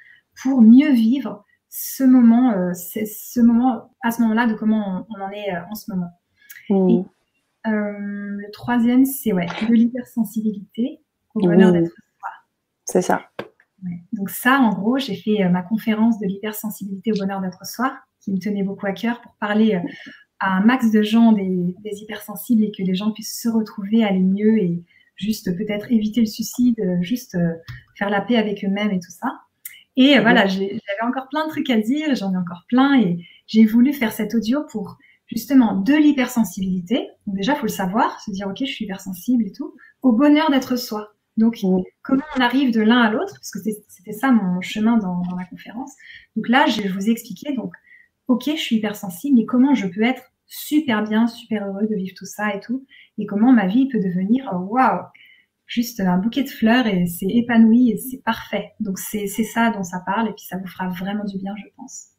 pour mieux vivre ce moment, à ce moment-là, de comment on en est en ce moment. Et le troisième, c'est de l'hypersensibilité au bonheur d'être soi. C'est ça. Ouais. Donc ça, en gros, j'ai fait ma conférence de l'hypersensibilité au bonheur d'être soi, qui me tenait beaucoup à cœur pour parler à un max de gens des hypersensibles et que les gens puissent se retrouver, aller mieux et juste peut-être éviter le suicide, juste faire la paix avec eux-mêmes et tout ça. Et voilà, j'avais encore plein de trucs à dire, j'en ai encore plein et j'ai voulu faire cet audio pour justement de l'hypersensibilité. Donc déjà, il faut le savoir, se dire, ok, je suis hypersensible et tout, au bonheur d'être soi. Donc, comment on arrive de l'un à l'autre, parce que c'était ça mon chemin dans la conférence. Donc là, je vous ai expliqué, donc, ok, je suis hypersensible, mais comment je peux être super bien, super heureux de vivre tout ça et tout, et comment ma vie peut devenir, waouh, juste un bouquet de fleurs et c'est épanoui et c'est parfait. Donc, c'est ça dont ça parle, et puis ça vous fera vraiment du bien, je pense.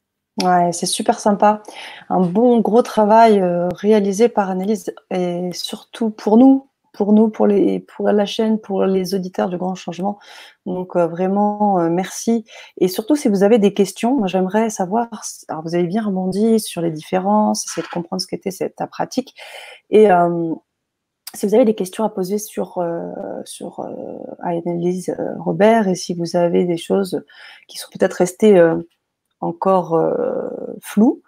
Ouais, c'est super sympa. Un bon gros travail réalisé par Annelise et surtout pour nous, pour la chaîne, pour les auditeurs du Grand Changement. Donc vraiment, merci. Et surtout, si vous avez des questions, moi j'aimerais savoir, alors vous avez bien rebondi sur les différences, essayer de comprendre ce qu'était ta pratique. Et si vous avez des questions à poser sur Annelise Robert, et si vous avez des choses qui sont peut-être restées encore flou.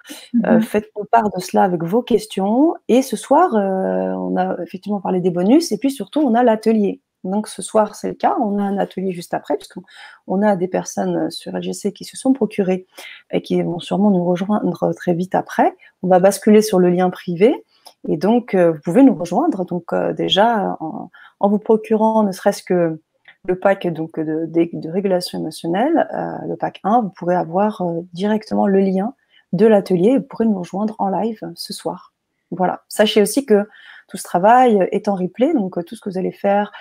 Faites-nous part de cela avec vos questions. Et ce soir, on a effectivement parlé des bonus, et puis surtout, on a l'atelier. Donc ce soir, c'est le cas. On a un atelier juste après, puisqu'on a des personnes sur LGC qui se sont procurées et qui vont sûrement nous rejoindre très vite après. On va basculer sur le lien privé. Et donc, vous pouvez nous rejoindre. Donc déjà, en vous procurant ne serait-ce que le pack donc, de régulation émotionnelle, le pack 1, vous pourrez avoir directement le lien de l'atelier et vous pourrez nous rejoindre en live ce soir. Voilà. Sachez aussi que tout ce travail est en replay, donc tout ce que vous allez faire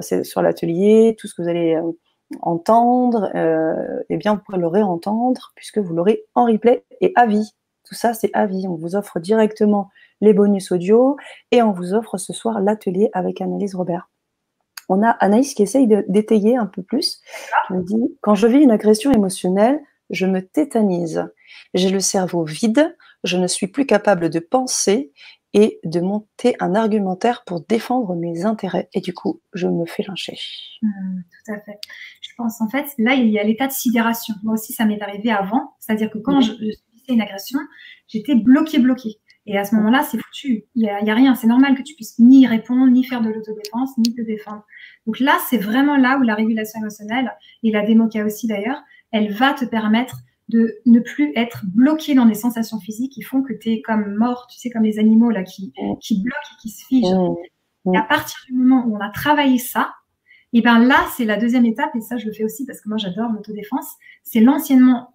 c'est sur l'atelier, tout ce que vous allez entendre, eh bien vous pourrez le réentendre puisque vous l'aurez en replay et à vie. Tout ça, c'est à vie. On vous offre directement les bonus audio et on vous offre ce soir l'atelier avec Annelise Robert. On a Anaïs qui essaye d'étayer un peu plus, qui me dit « Quand je vis une agression émotionnelle, je me tétanise. J'ai le cerveau vide, je ne suis plus capable de penser et de monter un argumentaire pour défendre mes intérêts. Et du coup, je me fais lyncher. » Tout à fait. Je pense, en fait, là, il y a l'état de sidération. Moi aussi, ça m'est arrivé avant. C'est-à-dire que quand je subissais une agression, j'étais bloquée. Et à ce moment-là, c'est foutu. Il y a rien. C'est normal que tu puisses ni répondre, ni faire de l'autodéfense, ni te défendre. Donc là, c'est vraiment là où la régulation émotionnelle, et la démoca aussi d'ailleurs, elle va te permettre de ne plus être bloqué dans des sensations physiques qui font que tu es comme mort, tu sais, comme les animaux là qui bloquent et qui se figent. Et à partir du moment où on a travaillé ça, et bien là, c'est la deuxième étape, et ça, je le fais aussi parce que moi, j'adore l'autodéfense, c'est l'enseignement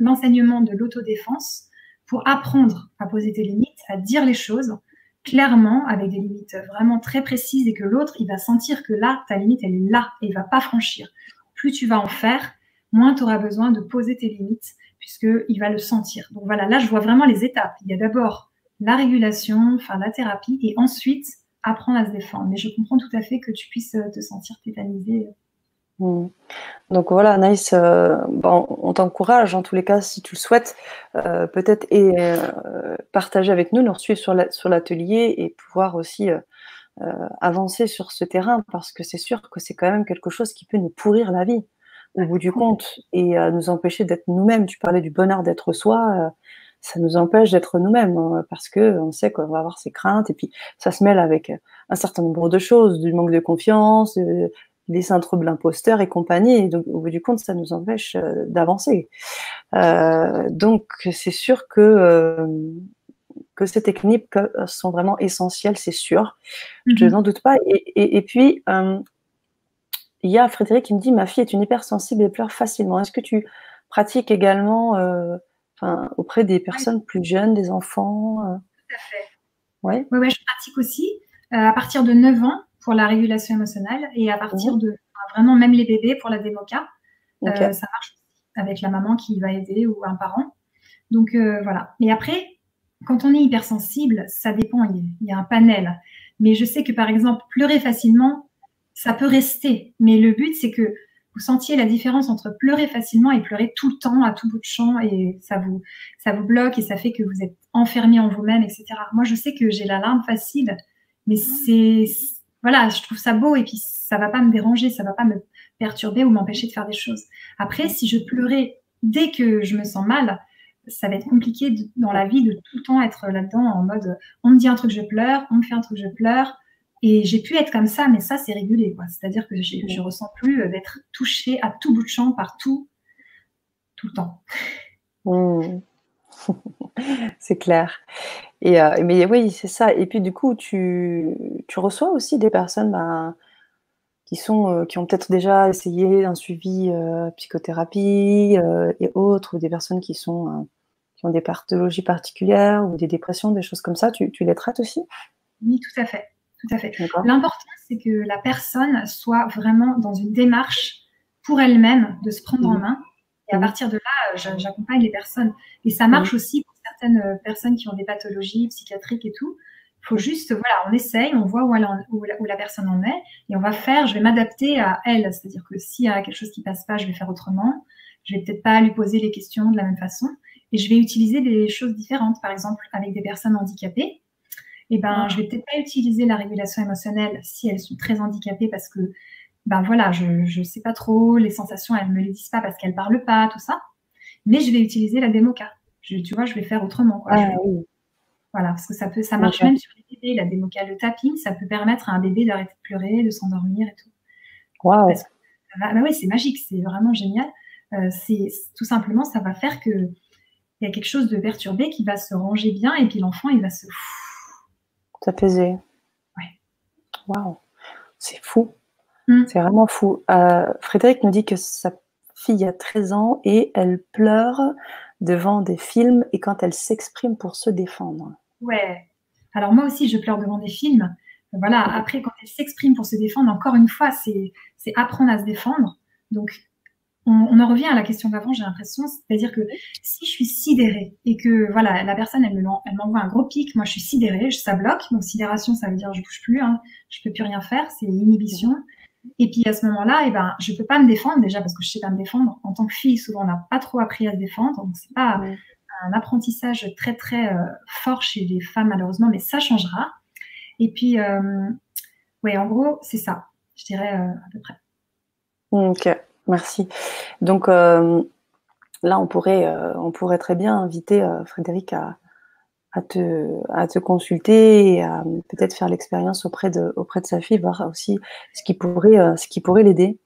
de l'autodéfense pour apprendre à poser tes limites, à dire les choses clairement, avec des limites vraiment très précises, et que l'autre, il va sentir que là, ta limite, elle est là, et il ne va pas franchir. Plus tu vas en faire, moins tu auras besoin de poser tes limites, puisqu'il va le sentir. Donc voilà, là, je vois vraiment les étapes. Il y a d'abord la régulation, enfin la thérapie, et ensuite, apprendre à se défendre. Mais je comprends tout à fait que tu puisses te sentir tétanisée. Donc voilà, Anaïs, on t'encourage en tous les cas, si tu le souhaites, peut-être partager avec nous, nous suivre sur l'atelier et pouvoir aussi avancer sur ce terrain, parce que c'est sûr que c'est quand même quelque chose qui peut nous pourrir la vie au bout du compte et nous empêcher d'être nous-mêmes. Tu parlais du bonheur d'être soi, ça nous empêche d'être nous-mêmes parce que on sait qu'on va avoir ces craintes et puis ça se mêle avec un certain nombre de choses, du manque de confiance, les syndromes de l'imposteur et compagnie. Et donc, au bout du compte, ça nous empêche d'avancer. Donc, c'est sûr que ces techniques sont vraiment essentielles, c'est sûr. Je n'en doute pas. Et puis, il y a Frédéric qui me dit « Ma fille est une hypersensible et pleure facilement ». Est-ce que tu pratiques également auprès des personnes plus jeunes, des enfants Tout à fait. Ouais. Ouais, je pratique aussi à partir de 9 ans pour la régulation émotionnelle et à partir de vraiment même les bébés pour la démoca. Ça marche avec la maman qui va aider ou un parent. Donc voilà. Mais après, quand on est hypersensible, ça dépend, il y a un panel. Mais je sais que par exemple, pleurer facilement, ça peut rester. Mais le but, c'est que vous sentiez la différence entre pleurer facilement et pleurer tout le temps, à tout bout de champ, et ça vous bloque et ça fait que vous êtes enfermé en vous-même, etc. Moi, je sais que j'ai la larme facile, mais voilà, je trouve ça beau et puis ça va pas me déranger, ça va pas me perturber ou m'empêcher de faire des choses. Après, si je pleurais dès que je me sens mal, ça va être compliqué dans la vie de tout le temps être là-dedans en mode on me dit un truc, je pleure, on me fait un truc, je pleure. Et j'ai pu être comme ça, mais ça, c'est régulé, quoi. C'est-à-dire que je ressens plus d'être touchée à tout bout de champ par tout le temps. C'est clair. Mais oui, c'est ça. Et puis du coup, tu reçois aussi des personnes qui ont peut-être déjà essayé un suivi psychothérapie et autres, ou des personnes qui ont des pathologies particulières ou des dépressions, des choses comme ça. Tu les traites aussi? Oui, tout à fait. Tout à fait. L'important, c'est que la personne soit vraiment dans une démarche pour elle-même de se prendre en main. Et à partir de là, j'accompagne les personnes. Et ça marche aussi pour certaines personnes qui ont des pathologies psychiatriques et tout. Il faut juste, voilà, on essaye, on voit où la personne en est, et on va faire, je vais m'adapter à elle. C'est-à-dire que s'il y a quelque chose qui passe pas, je vais faire autrement. Je vais peut-être pas lui poser les questions de la même façon. Et je vais utiliser des choses différentes. Par exemple, avec des personnes handicapées, je vais peut-être pas utiliser la régulation émotionnelle si elles sont très handicapées parce que, voilà, je sais pas trop, les sensations, elles me les disent pas parce qu'elles parlent pas, tout ça. Mais je vais utiliser la démoca. Tu vois, je vais faire autrement, quoi. Voilà, parce que ça marche même sur les bébés, la démoca, le tapping, ça peut permettre à un bébé d'arrêter de pleurer, de s'endormir et tout. Waouh. Oui, c'est magique, c'est vraiment génial. Tout simplement, ça va faire que il y a quelque chose de perturbé qui va se ranger bien et puis l'enfant, il va se t'apaiser. Ouais. Waouh, c'est fou. C'est vraiment fou. Frédéric nous dit que sa fille a 13 ans et elle pleure devant des films et quand elle s'exprime pour se défendre. Ouais. Alors moi aussi, je pleure devant des films. Voilà. Après, quand elle s'exprime pour se défendre, encore une fois, c'est apprendre à se défendre. Donc, on en revient à la question d'avant, j'ai l'impression. C'est-à-dire que si je suis sidérée et que voilà, la personne, elle m'envoie un gros pic, moi je suis sidérée, ça bloque. Donc sidération, ça veut dire je bouge plus, je peux plus rien faire, c'est inhibition. Et puis à ce moment-là, je peux pas me défendre déjà parce que je sais pas me défendre. En tant que fille, souvent on n'a pas trop appris à se défendre, donc c'est pas un apprentissage très très fort chez les femmes malheureusement, mais ça changera. Et puis en gros c'est ça, je dirais à peu près. Ok. Merci. Donc là, on pourrait très bien inviter Frédéric à te consulter et à peut-être faire l'expérience auprès de sa fille, voir aussi ce qui pourrait l'aider.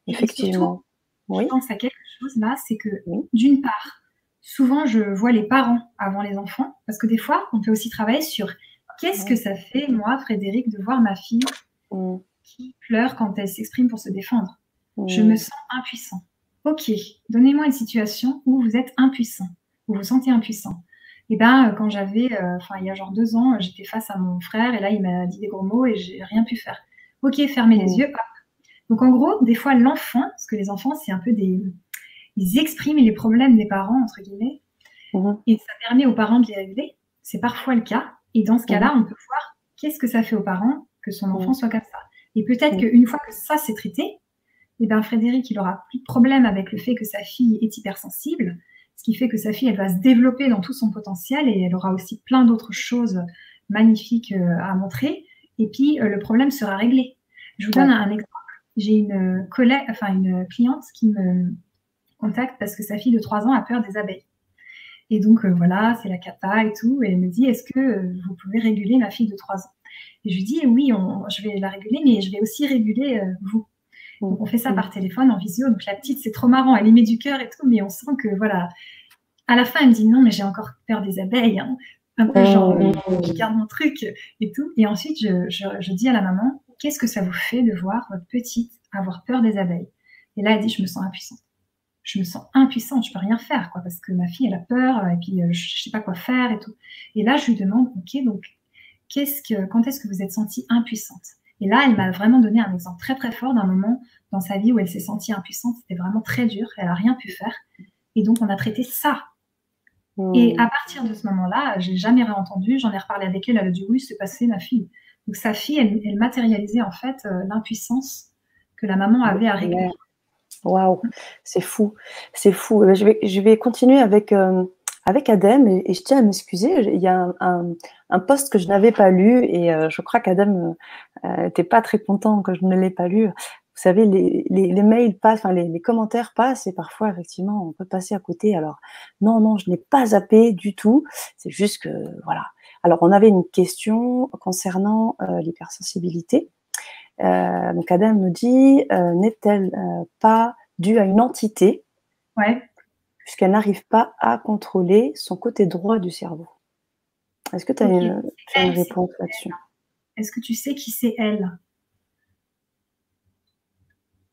Effectivement. Surtout, je pense à quelque chose là, c'est que d'une part, souvent je vois les parents avant les enfants, parce que des fois, on peut aussi travailler sur qu'est-ce que ça fait, moi, Frédéric, de voir ma fille qui pleure quand elle s'exprime pour se défendre. Je me sens impuissant. Ok, donnez-moi une situation où vous êtes impuissant, où vous vous sentez impuissant. Et quand j'avais, il y a genre 2 ans, j'étais face à mon frère et là, il m'a dit des gros mots et j'ai rien pu faire. Ok, fermez les yeux. Donc en gros, des fois, l'enfant, parce que les enfants, c'est un peu ils expriment les problèmes des parents, entre guillemets, et ça permet aux parents de les régler. C'est parfois le cas. Et dans ce cas-là, on peut voir qu'est-ce que ça fait aux parents que son enfant soit comme ça. Et peut-être qu'une fois que ça, c'est traité, Frédéric, il aura plus de problème avec le fait que sa fille est hypersensible, ce qui fait que sa fille, elle va se développer dans tout son potentiel et elle aura aussi plein d'autres choses magnifiques à montrer. Et puis, le problème sera réglé. Je vous donne un exemple. J'ai une cliente qui me contacte parce que sa fille de 3 ans a peur des abeilles. Et donc, voilà, c'est la cata et tout. Et elle me dit, est-ce que vous pouvez réguler ma fille de 3 ans? Et je lui dis, oui, je vais la réguler, mais je vais aussi réguler vous. Donc, on fait ça par téléphone, en visio. Donc, la petite, c'est trop marrant. Elle y met du cœur et tout, mais on sent que, voilà. À la fin, elle me dit non, mais j'ai encore peur des abeilles. Hein. Un peu genre, je garde mon truc et tout. Et ensuite, je dis à la maman, qu'est-ce que ça vous fait de voir votre petite avoir peur des abeilles? Et là, elle dit, je me sens impuissante. Je me sens impuissante, je peux rien faire, quoi, parce que ma fille, elle a peur, et puis je sais pas quoi faire et tout. Et là, je lui demande, ok, donc, quand est-ce que vous êtes sentie impuissante? Et là, elle m'a vraiment donné un exemple très très fort d'un moment dans sa vie où elle s'est sentie impuissante. C'était vraiment très dur, elle a rien pu faire. Et donc, on a traité ça. Et à partir de ce moment-là, j'ai jamais réentendu. J'en ai reparlé avec elle. Elle a dit oui, c'est passé, ma fille. Donc sa fille, elle matérialisait en fait l'impuissance que la maman avait à réguler. Waouh, c'est fou, c'est fou. Je vais continuer avec Adem et je tiens à m'excuser. Il y a un post que je n'avais pas lu et je crois qu'Adem n'était pas très content que je ne l'ai pas lu. Vous savez, les mails passent, enfin les commentaires passent et parfois effectivement on peut passer à côté. Alors non, je n'ai pas zappé du tout. C'est juste que voilà. Alors on avait une question concernant l'hypersensibilité. Donc Adam nous dit, n'est-elle pas due à une entité, puisqu'elle n'arrive pas à contrôler son côté droit du cerveau? Est-ce que tu as une réponse là-dessus? Est-ce que tu sais qui c'est elle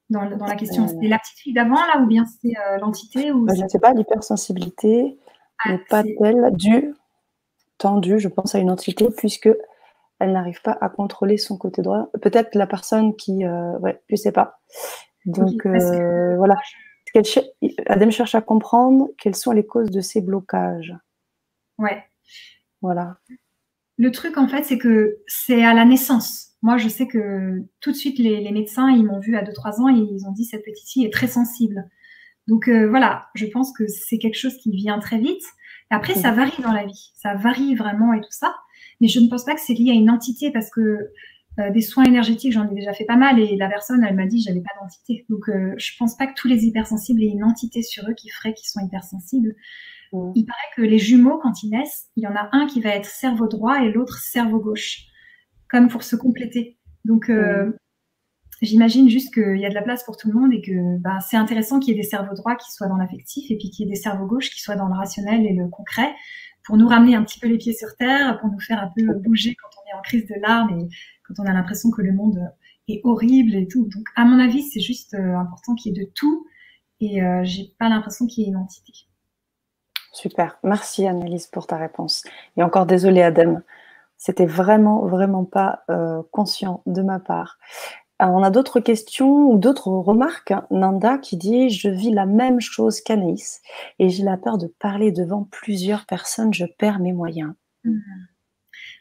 dans la question? C'est la petite fille d'avant là ou bien c'est l'entité ou je ne sais pas, l'hypersensibilité n'est pas-elle tendue, je pense, à une entité, puisque elle n'arrive pas à contrôler son côté droit. Peut-être la personne qui... je ne sais pas. Donc, voilà. Adem cherche à comprendre quelles sont les causes de ces blocages. Ouais. Voilà. Le truc, en fait, c'est que c'est à la naissance. Moi, je sais que tout de suite, les médecins, ils m'ont vu à 2-3 ans et ils ont dit cette petite fille est très sensible. Donc, voilà, je pense que c'est quelque chose qui vient très vite. Après, ça varie dans la vie. Ça varie vraiment et tout ça. Mais je ne pense pas que c'est lié à une entité parce que des soins énergétiques, j'en ai déjà fait pas mal et la personne, elle m'a dit j'avais pas d'entité. Donc, je pense pas que tous les hypersensibles aient une entité sur eux qui ferait qu'ils sont hypersensibles. Il paraît que les jumeaux, quand ils naissent, il y en a un qui va être cerveau droit et l'autre cerveau gauche, comme pour se compléter. Donc, j'imagine juste qu'il y a de la place pour tout le monde et que c'est intéressant qu'il y ait des cerveaux droits qui soient dans l'affectif et puis qu'il y ait des cerveaux gauches qui soient dans le rationnel et le concret pour nous ramener un petit peu les pieds sur terre, pour nous faire un peu bouger quand on est en crise de larmes et quand on a l'impression que le monde est horrible et tout. Donc, à mon avis, c'est juste important qu'il y ait de tout et j'ai pas l'impression qu'il y ait une entité. Super. Merci Annelise pour ta réponse. Et encore désolée Adem. C'était vraiment pas conscient de ma part. Alors, on a d'autres questions ou d'autres remarques. Nanda qui dit « Je vis la même chose qu'Anaïs et j'ai la peur de parler devant plusieurs personnes, je perds mes moyens. »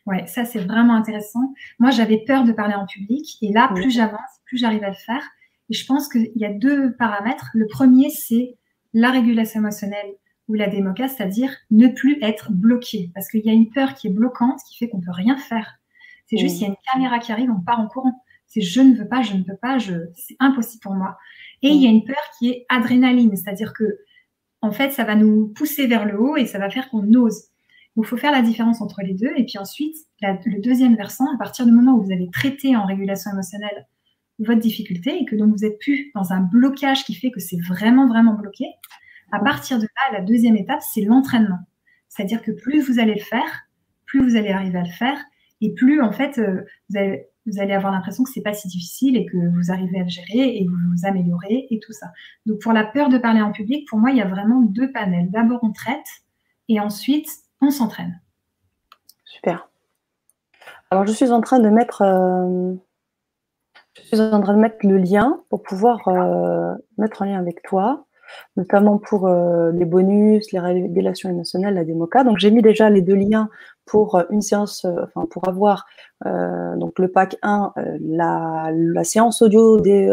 Ouais, ça c'est vraiment intéressant. Moi, j'avais peur de parler en public et là, plus j'avance, plus j'arrive à le faire. Et je pense qu'il y a 2 paramètres. Le premier, c'est la régulation émotionnelle ou la démoca, c'est-à-dire ne plus être bloqué. Parce qu'il y a une peur qui est bloquante, qui fait qu'on ne peut rien faire. C'est juste, il y a une caméra qui arrive, on part en courant. C'est je ne veux pas, je ne peux pas, c'est impossible pour moi. Et il y a une peur qui est adrénaline, c'est-à-dire que, en fait, ça va nous pousser vers le haut et ça va faire qu'on ose. Donc, il faut faire la différence entre les deux. Et puis ensuite, le deuxième versant, à partir du moment où vous avez traité en régulation émotionnelle votre difficulté et que donc vous n'êtes plus dans un blocage qui fait que c'est vraiment bloqué, à partir de là, la deuxième étape, c'est l'entraînement. C'est-à-dire que plus vous allez le faire, plus vous allez arriver à le faire et plus, en fait, vous allez avoir l'impression que c'est pas si difficile et que vous arrivez à le gérer et vous vous améliorez et tout ça. Donc, pour la peur de parler en public, pour moi, il y a vraiment 2 panels. D'abord, on traite et ensuite, on s'entraîne. Super. Alors, je suis en train de mettre le lien pour pouvoir mettre en lien avec toi, notamment pour les bonus, les régulations émotionnelles, la démoca. Donc, j'ai mis déjà les 2 liens pour une séance, pour avoir donc le pack 1, la séance audio de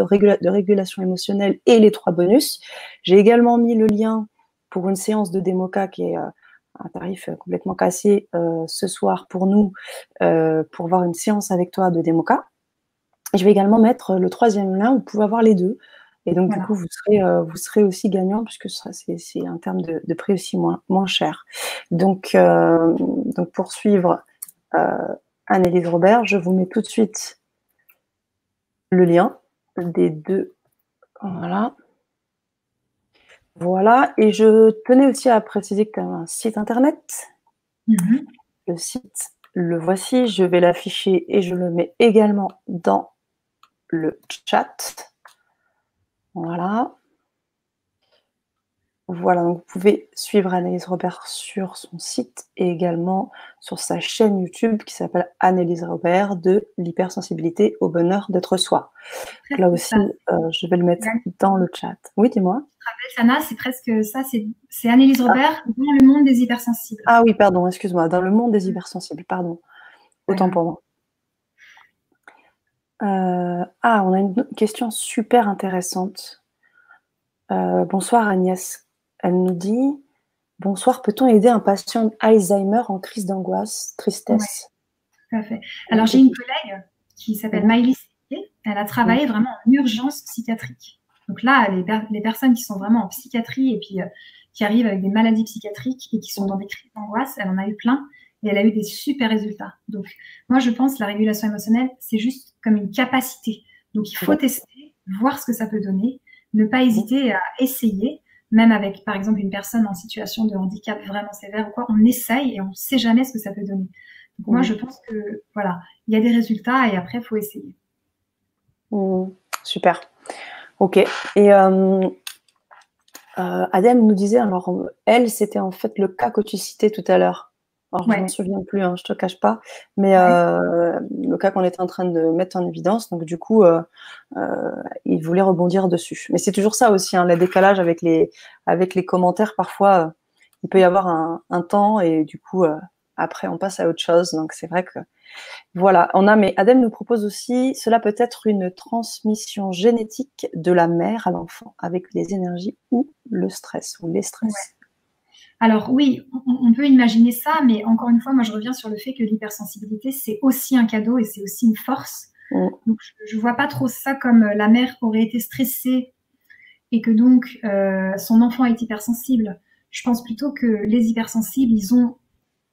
régulation émotionnelle et les 3 bonus. J'ai également mis le lien pour une séance de démoca qui est un tarif complètement cassé ce soir pour nous, pour voir une séance avec toi de démoca. Je vais également mettre le 3e lien, vous pouvez avoir les 2. Et donc, voilà. Du coup, vous serez aussi gagnant puisque c'est un terme de prix aussi moins cher. Donc pour suivre Annelise Robert, je vous mets tout de suite le lien des 2 Voilà. Voilà. Et je tenais aussi à préciser que tu as un site internet. Le site, le voici. Je vais l'afficher et je le mets également dans le chat. Voilà. Voilà, donc vous pouvez suivre Annelise Robert sur son site et également sur sa chaîne YouTube qui s'appelle Annelise Robert de l'hypersensibilité au bonheur d'être soi. Là aussi, je vais le mettre dans le chat. Oui, dis-moi. Sana, c'est presque ça, c'est Annelise Robert dans le monde des hypersensibles. Ah oui, pardon, excuse-moi, dans le monde des hypersensibles, pardon. Autant pour moi. On a une question super intéressante. Bonsoir Agnès. Elle nous dit « Bonsoir, peut-on aider un patient Alzheimer en crise d'angoisse, tristesse ?» Tout à fait. Alors, j'ai une collègue qui s'appelle Maëlys. Elle a travaillé vraiment en urgence psychiatrique. Donc là, les personnes qui sont vraiment en psychiatrie et puis qui arrivent avec des maladies psychiatriques et qui sont dans des crises d'angoisse, elle en a eu plein et elle a eu des super résultats. Donc, moi, je pense que la régulation émotionnelle, c'est juste comme une capacité. Donc, il faut tester, voir ce que ça peut donner, ne pas hésiter à essayer, même avec, par exemple, une personne en situation de handicap vraiment sévère ou quoi, on essaye et on ne sait jamais ce que ça peut donner. Donc, moi, je pense que, voilà, il y a des résultats et après, il faut essayer. Super. Ok. Et Adem nous disait, alors, elle, c'était en fait le cas que tu citais tout à l'heure. Alors, je m'en souviens plus, hein, je te cache pas, mais le cas qu'on était en train de mettre en évidence, donc du coup, il voulait rebondir dessus. Mais c'est toujours ça aussi, hein, le décalage avec les commentaires, parfois, il peut y avoir un temps et du coup, après, on passe à autre chose. Donc, c'est vrai que, voilà, mais Adem nous propose aussi, cela peut être une transmission génétique de la mère à l'enfant avec les énergies ou le stress, ou les stress. Ouais. Alors oui, on peut imaginer ça, mais encore une fois, moi je reviens sur le fait que l'hypersensibilité, c'est aussi un cadeau et c'est aussi une force. Donc je ne vois pas trop ça comme la mère aurait été stressée et que donc son enfant est hypersensible. Je pense plutôt que les hypersensibles, ils ont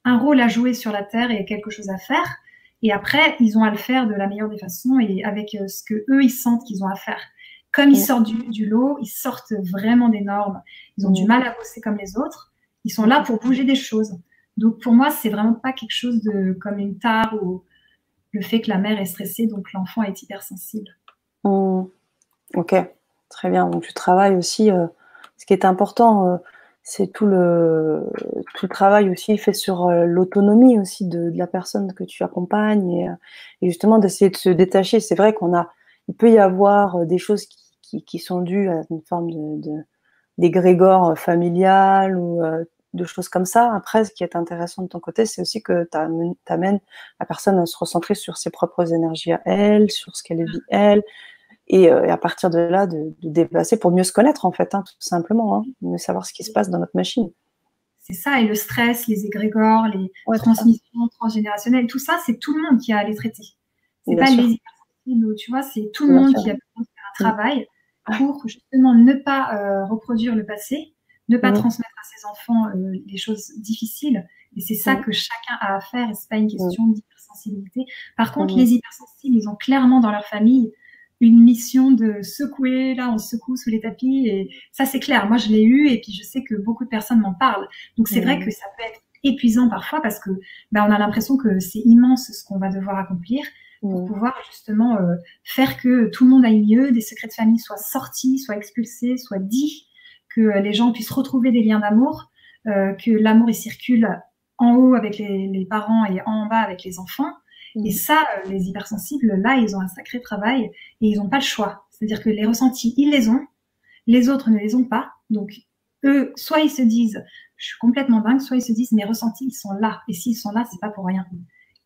un rôle à jouer sur la Terre et quelque chose à faire. Et après, ils ont à le faire de la meilleure des façons et avec ce que eux ils sentent qu'ils ont à faire. Comme ils sortent du lot, ils sortent vraiment des normes. Ils ont du mal à bosser comme les autres. Ils sont là pour bouger des choses. Donc pour moi, c'est vraiment pas quelque chose de comme une tare ou le fait que la mère est stressée, donc l'enfant est hypersensible. Ok, très bien. Donc tu travailles aussi. Ce qui est important, c'est tout le travail aussi fait sur l'autonomie aussi de la personne que tu accompagnes et justement d'essayer de se détacher. C'est vrai il peut y avoir des choses qui sont dues à une forme d'égrégore familial ou de choses comme ça. Après, ce qui est intéressant de ton côté, c'est aussi que tu amènes la personne à se recentrer sur ses propres énergies à elle, sur ce qu'elle vit elle, et à partir de là, de déplacer pour mieux se connaître, en fait, hein, tout simplement, hein, mieux savoir ce qui se passe dans notre machine. C'est ça, et le stress, les égrégores, les transmissions transgénérationnelles, tout ça, c'est tout le monde qui a à les traiter. C'est pas les hypersensibles, tu vois, c'est tout le monde qui a besoin de faire un travail pour justement ne pas reproduire le passé, ne pas transmettre à ses enfants les choses difficiles. Et c'est ça que chacun a à faire, et c'est pas une question d'hypersensibilité. Par contre, les hypersensibles, ils ont clairement dans leur famille une mission de secouer, là on secoue sous les tapis, et ça c'est clair, moi je l'ai eu, et puis je sais que beaucoup de personnes m'en parlent. Donc c'est vrai que ça peut être épuisant parfois, parce que on a l'impression que c'est immense ce qu'on va devoir accomplir pour pouvoir justement faire que tout le monde aille mieux, des secrets de famille soient sortis, soient expulsés, soient dits, que les gens puissent retrouver des liens d'amour, que l'amour il circule en haut avec les parents et en bas avec les enfants. Et ça, les hypersensibles, là, ils ont un sacré travail et ils n'ont pas le choix. C'est-à-dire que les ressentis, ils les ont, les autres ne les ont pas. Donc, eux, soit ils se disent, je suis complètement dingue, soit ils se disent, mes ressentis, ils sont là. Et s'ils sont là, c'est pas pour rien.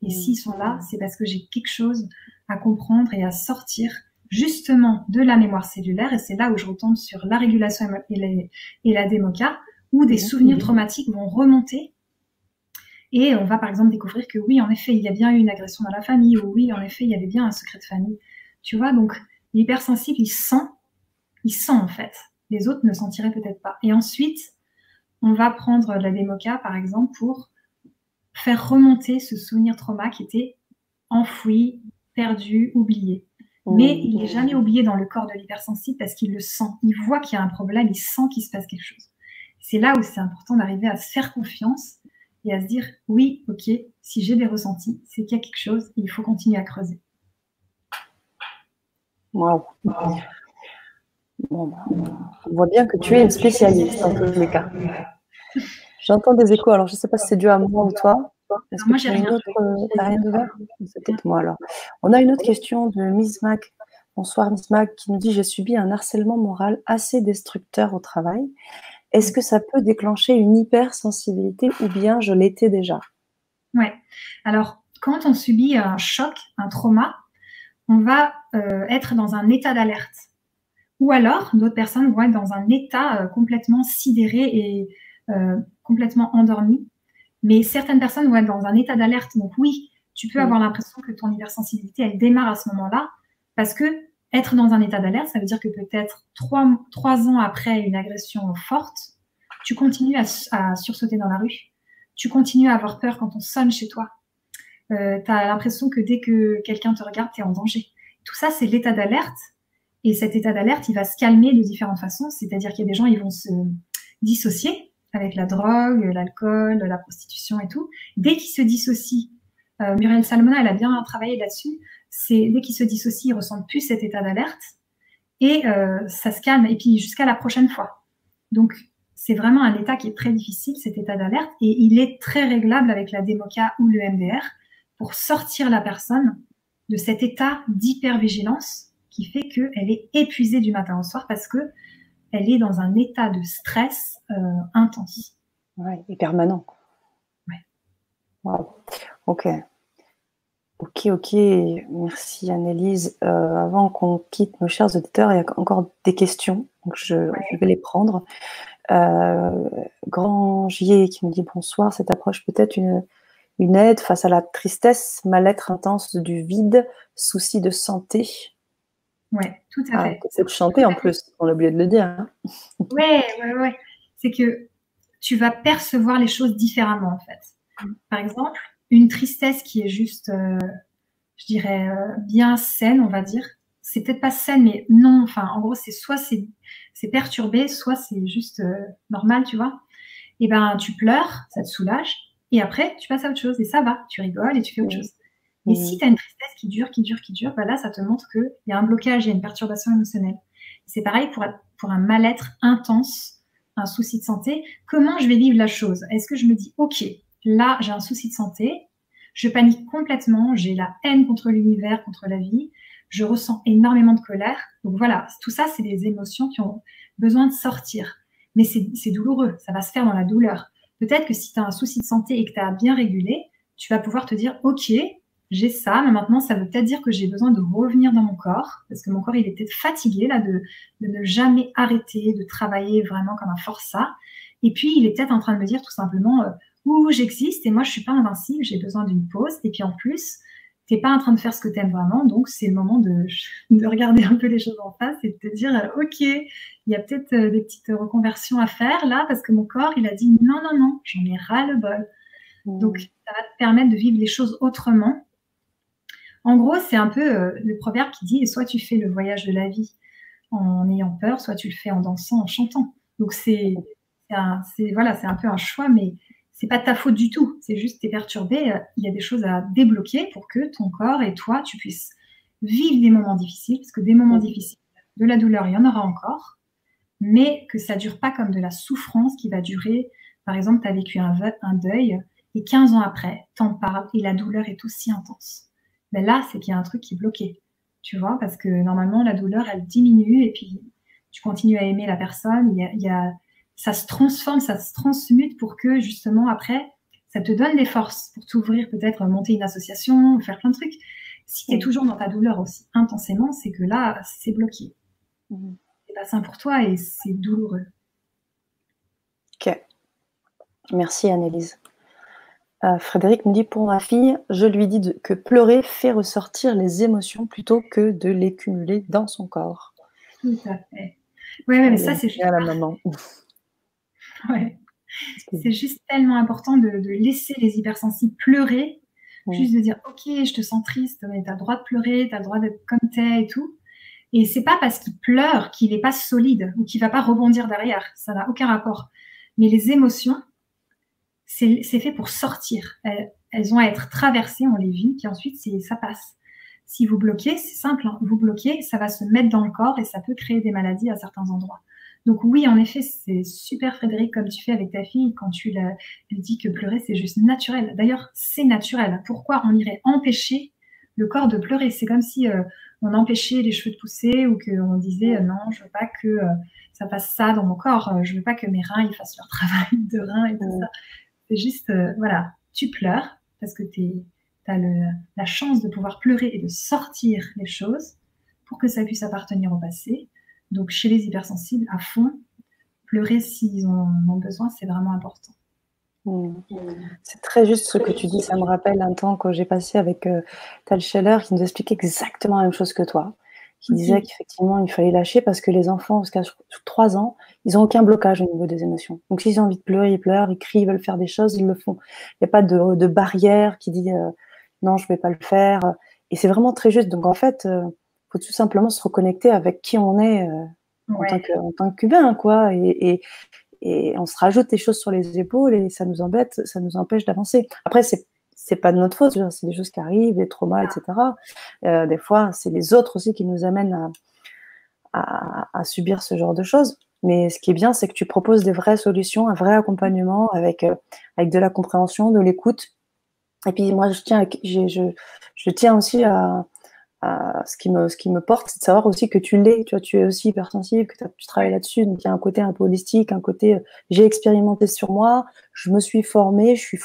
Et s'ils sont là, c'est parce que j'ai quelque chose à comprendre et à sortir justement de la mémoire cellulaire. Et c'est là où je retombe sur la régulation et la démoca, où des souvenirs traumatiques vont remonter. Et on va par exemple découvrir que oui, en effet, il y a bien eu une agression dans la famille, ou oui, en effet, il y avait bien un secret de famille. Tu vois, donc l'hypersensible, il sent en fait. Les autres ne sentiraient peut-être pas. Et ensuite, on va prendre la démoca, par exemple, pour faire remonter ce souvenir trauma qui était enfoui, perdu, oublié. Mais il n'est jamais oublié dans le corps de l'hypersensible parce qu'il le sent. Il voit qu'il y a un problème, il sent qu'il se passe quelque chose. C'est là où c'est important d'arriver à se faire confiance et à se dire, oui, ok, si j'ai des ressentis, c'est qu'il y a quelque chose et il faut continuer à creuser. Waouh. Bon, on voit bien que tu es une spécialiste dans tous les cas. J'entends des échos, alors je ne sais pas si c'est dû à moi ou toi. Est-ce que tu as une autre... T'as rien ouvert? C'est peut-être moi alors. On a une autre question de Miss Mac. Bonsoir Miss Mac, qui nous dit « J'ai subi un harcèlement moral assez destructeur au travail. Est-ce que ça peut déclencher une hypersensibilité ou bien je l'étais déjà ?» Ouais. Alors, quand on subit un choc, un trauma, on va être dans un état d'alerte. Ou alors, d'autres personnes vont être dans un état complètement sidéré et complètement endormi. Mais certaines personnes vont être dans un état d'alerte. Donc oui, tu peux avoir l'impression que ton hypersensibilité, elle démarre à ce moment-là. Parce que être dans un état d'alerte, ça veut dire que peut-être 3 ans après une agression forte, tu continues à sursauter dans la rue. Tu continues à avoir peur quand on sonne chez toi. Tu as l'impression que dès que quelqu'un te regarde, tu es en danger. Tout ça, c'est l'état d'alerte. Et cet état d'alerte, il va se calmer de différentes façons. C'est-à-dire qu'il y a des gens, ils vont se dissocier avec la drogue, l'alcool, la prostitution et tout. Dès qu'ils se dissocient, Muriel Salmona, elle a bien travaillé là-dessus, c'est dès qu'ils se dissocient, ils ne ressentent plus cet état d'alerte et ça se calme, et puis jusqu'à la prochaine fois. Donc, c'est vraiment un état qui est très difficile, cet état d'alerte, et il est très réglable avec la DEMOCA ou le MDR pour sortir la personne de cet état d'hypervigilance qui fait qu'elle est épuisée du matin au soir parce que elle est dans un état de stress intense. Ouais, et permanent. Ouais. Wow. Ok. Merci Annelise. Avant qu'on quitte nos chers auditeurs, il y a encore des questions, donc je vais les prendre. Grand Gier qui me dit bonsoir, cette approche peut être une aide face à la tristesse, mal-être intense du vide, souci de santé. Ouais, tout à fait. C'est de chanter en plus, on a oublié de le dire. Hein. Ouais. C'est que tu vas percevoir les choses différemment en fait. Par exemple, une tristesse qui est juste, je dirais, bien saine, on va dire. C'est peut-être pas saine, mais non, enfin, en gros, c'est soit c'est perturbé, soit c'est juste normal, tu vois. Et ben, tu pleures, ça te soulage, et après, tu passes à autre chose, et ça va, tu rigoles et tu fais autre chose. Et si tu as une tristesse qui dure, ben là, ça te montre qu'il y a un blocage, il y a une perturbation émotionnelle. C'est pareil pour un mal-être intense, un souci de santé. Comment je vais vivre la chose? Est-ce que je me dis, ok, là, j'ai un souci de santé, je panique complètement, j'ai la haine contre l'univers, contre la vie, je ressens énormément de colère. Donc voilà, tout ça, c'est des émotions qui ont besoin de sortir. Mais c'est douloureux, ça va se faire dans la douleur. Peut-être que si tu as un souci de santé et que tu as bien régulé, tu vas pouvoir te dire, ok, j'ai ça, mais maintenant, ça veut peut-être dire que j'ai besoin de revenir dans mon corps, parce que mon corps, il est peut-être fatigué là de ne jamais arrêter, de travailler vraiment comme un forçat. Et puis, il est peut-être en train de me dire tout simplement, j'existe et moi, je suis pas invincible, j'ai besoin d'une pause. Et puis, en plus, t'es pas en train de faire ce que tu aimes vraiment, donc c'est le moment de regarder un peu les choses en face et de te dire, ok, il y a peut-être des petites reconversions à faire là, parce que mon corps, il a dit non, j'en ai ras-le-bol. Donc, ça va te permettre de vivre les choses autrement. En gros, c'est un peu le proverbe qui dit soit tu fais le voyage de la vie en ayant peur, soit tu le fais en dansant, en chantant. Donc c'est un peu un choix, mais c'est pas de ta faute du tout. C'est juste t'es perturbé. Il y a des choses à débloquer pour que ton corps et toi tu puisses vivre des moments difficiles, parce que des moments difficiles, de la douleur, il y en aura encore, mais que ça dure pas comme de la souffrance qui va durer. Par exemple, tu as vécu un deuil et 15 ans après, t'en parles et la douleur est aussi intense. Ben là, c'est qu'il y a un truc qui est bloqué, tu vois, parce que normalement, la douleur, elle diminue et puis tu continues à aimer la personne. Ça se transforme, ça se transmute pour que, justement, après, ça te donne des forces pour t'ouvrir, peut-être monter une association, faire plein de trucs. Si tu es toujours dans ta douleur aussi intensément, c'est que là, c'est bloqué. C'est pas sain pour toi et c'est douloureux. Ok. Merci, Annelise. Frédéric me dit, pour ma fille, je lui dis que pleurer fait ressortir les émotions plutôt que de les cumuler dans son corps. Tout à fait. Ouais, mais ça, c'est juste... à la maman. Ouais. C'est juste tellement important de laisser les hypersensibles pleurer Juste de dire, ok, je te sens triste, mais tu as le droit de pleurer, tu as le droit d'être comme t'es et tout. Et c'est pas parce qu'il pleure qu'il n'est pas solide ou qu'il va pas rebondir derrière. Ça n'a aucun rapport. Mais les émotions, c'est fait pour sortir. Elles ont à être traversées, on les vit, puis ensuite ça passe. Si vous bloquez, c'est simple, hein, vous bloquez, ça va se mettre dans le corps et ça peut créer des maladies à certains endroits. Donc oui, en effet, c'est super Frédéric, comme tu fais avec ta fille, quand tu lui dis que pleurer, c'est juste naturel. D'ailleurs, c'est naturel. Pourquoi on irait empêcher le corps de pleurer? C'est comme si on empêchait les cheveux de pousser ou qu'on disait non, je veux pas que ça fasse ça dans mon corps, je veux pas que mes reins ils fassent leur travail de reins et tout ça. C'est juste, voilà, tu pleures parce que tu as la chance de pouvoir pleurer et de sortir les choses pour que ça puisse appartenir au passé. Donc, chez les hypersensibles, à fond, pleurer s'ils en ont besoin, c'est vraiment important. C'est très juste ce que tu dis. Ça me rappelle un temps que j'ai passé avec Tal Scheller qui nous expliquait exactement la même chose que toi. Qui disait qu'effectivement, il fallait lâcher parce que les enfants, jusqu'à 3 ans, ils n'ont aucun blocage au niveau des émotions. Donc, s'ils ont envie de pleurer, ils pleurent, ils crient, ils veulent faire des choses, ils le font. Il n'y a pas de barrière qui dit non, je ne vais pas le faire. Et c'est vraiment très juste. Donc, en fait, faut tout simplement se reconnecter avec qui on est en tant qu'humain, quoi. Et on se rajoute des choses sur les épaules et ça nous embête, ça nous empêche d'avancer. Après, c'est pas de notre faute, c'est des choses qui arrivent, des traumas, etc. Des fois, c'est les autres aussi qui nous amènent à subir ce genre de choses. Mais ce qui est bien, c'est que tu proposes des vraies solutions, un vrai accompagnement avec de la compréhension, de l'écoute. Et puis moi, je tiens aussi à ce qui me porte, c'est de savoir aussi que tu l'es. Tu vois, tu es aussi hypersensible, que tu travailles là-dessus. Donc il y a un côté un peu holistique, un côté j'ai expérimenté sur moi, je me suis formée, je suis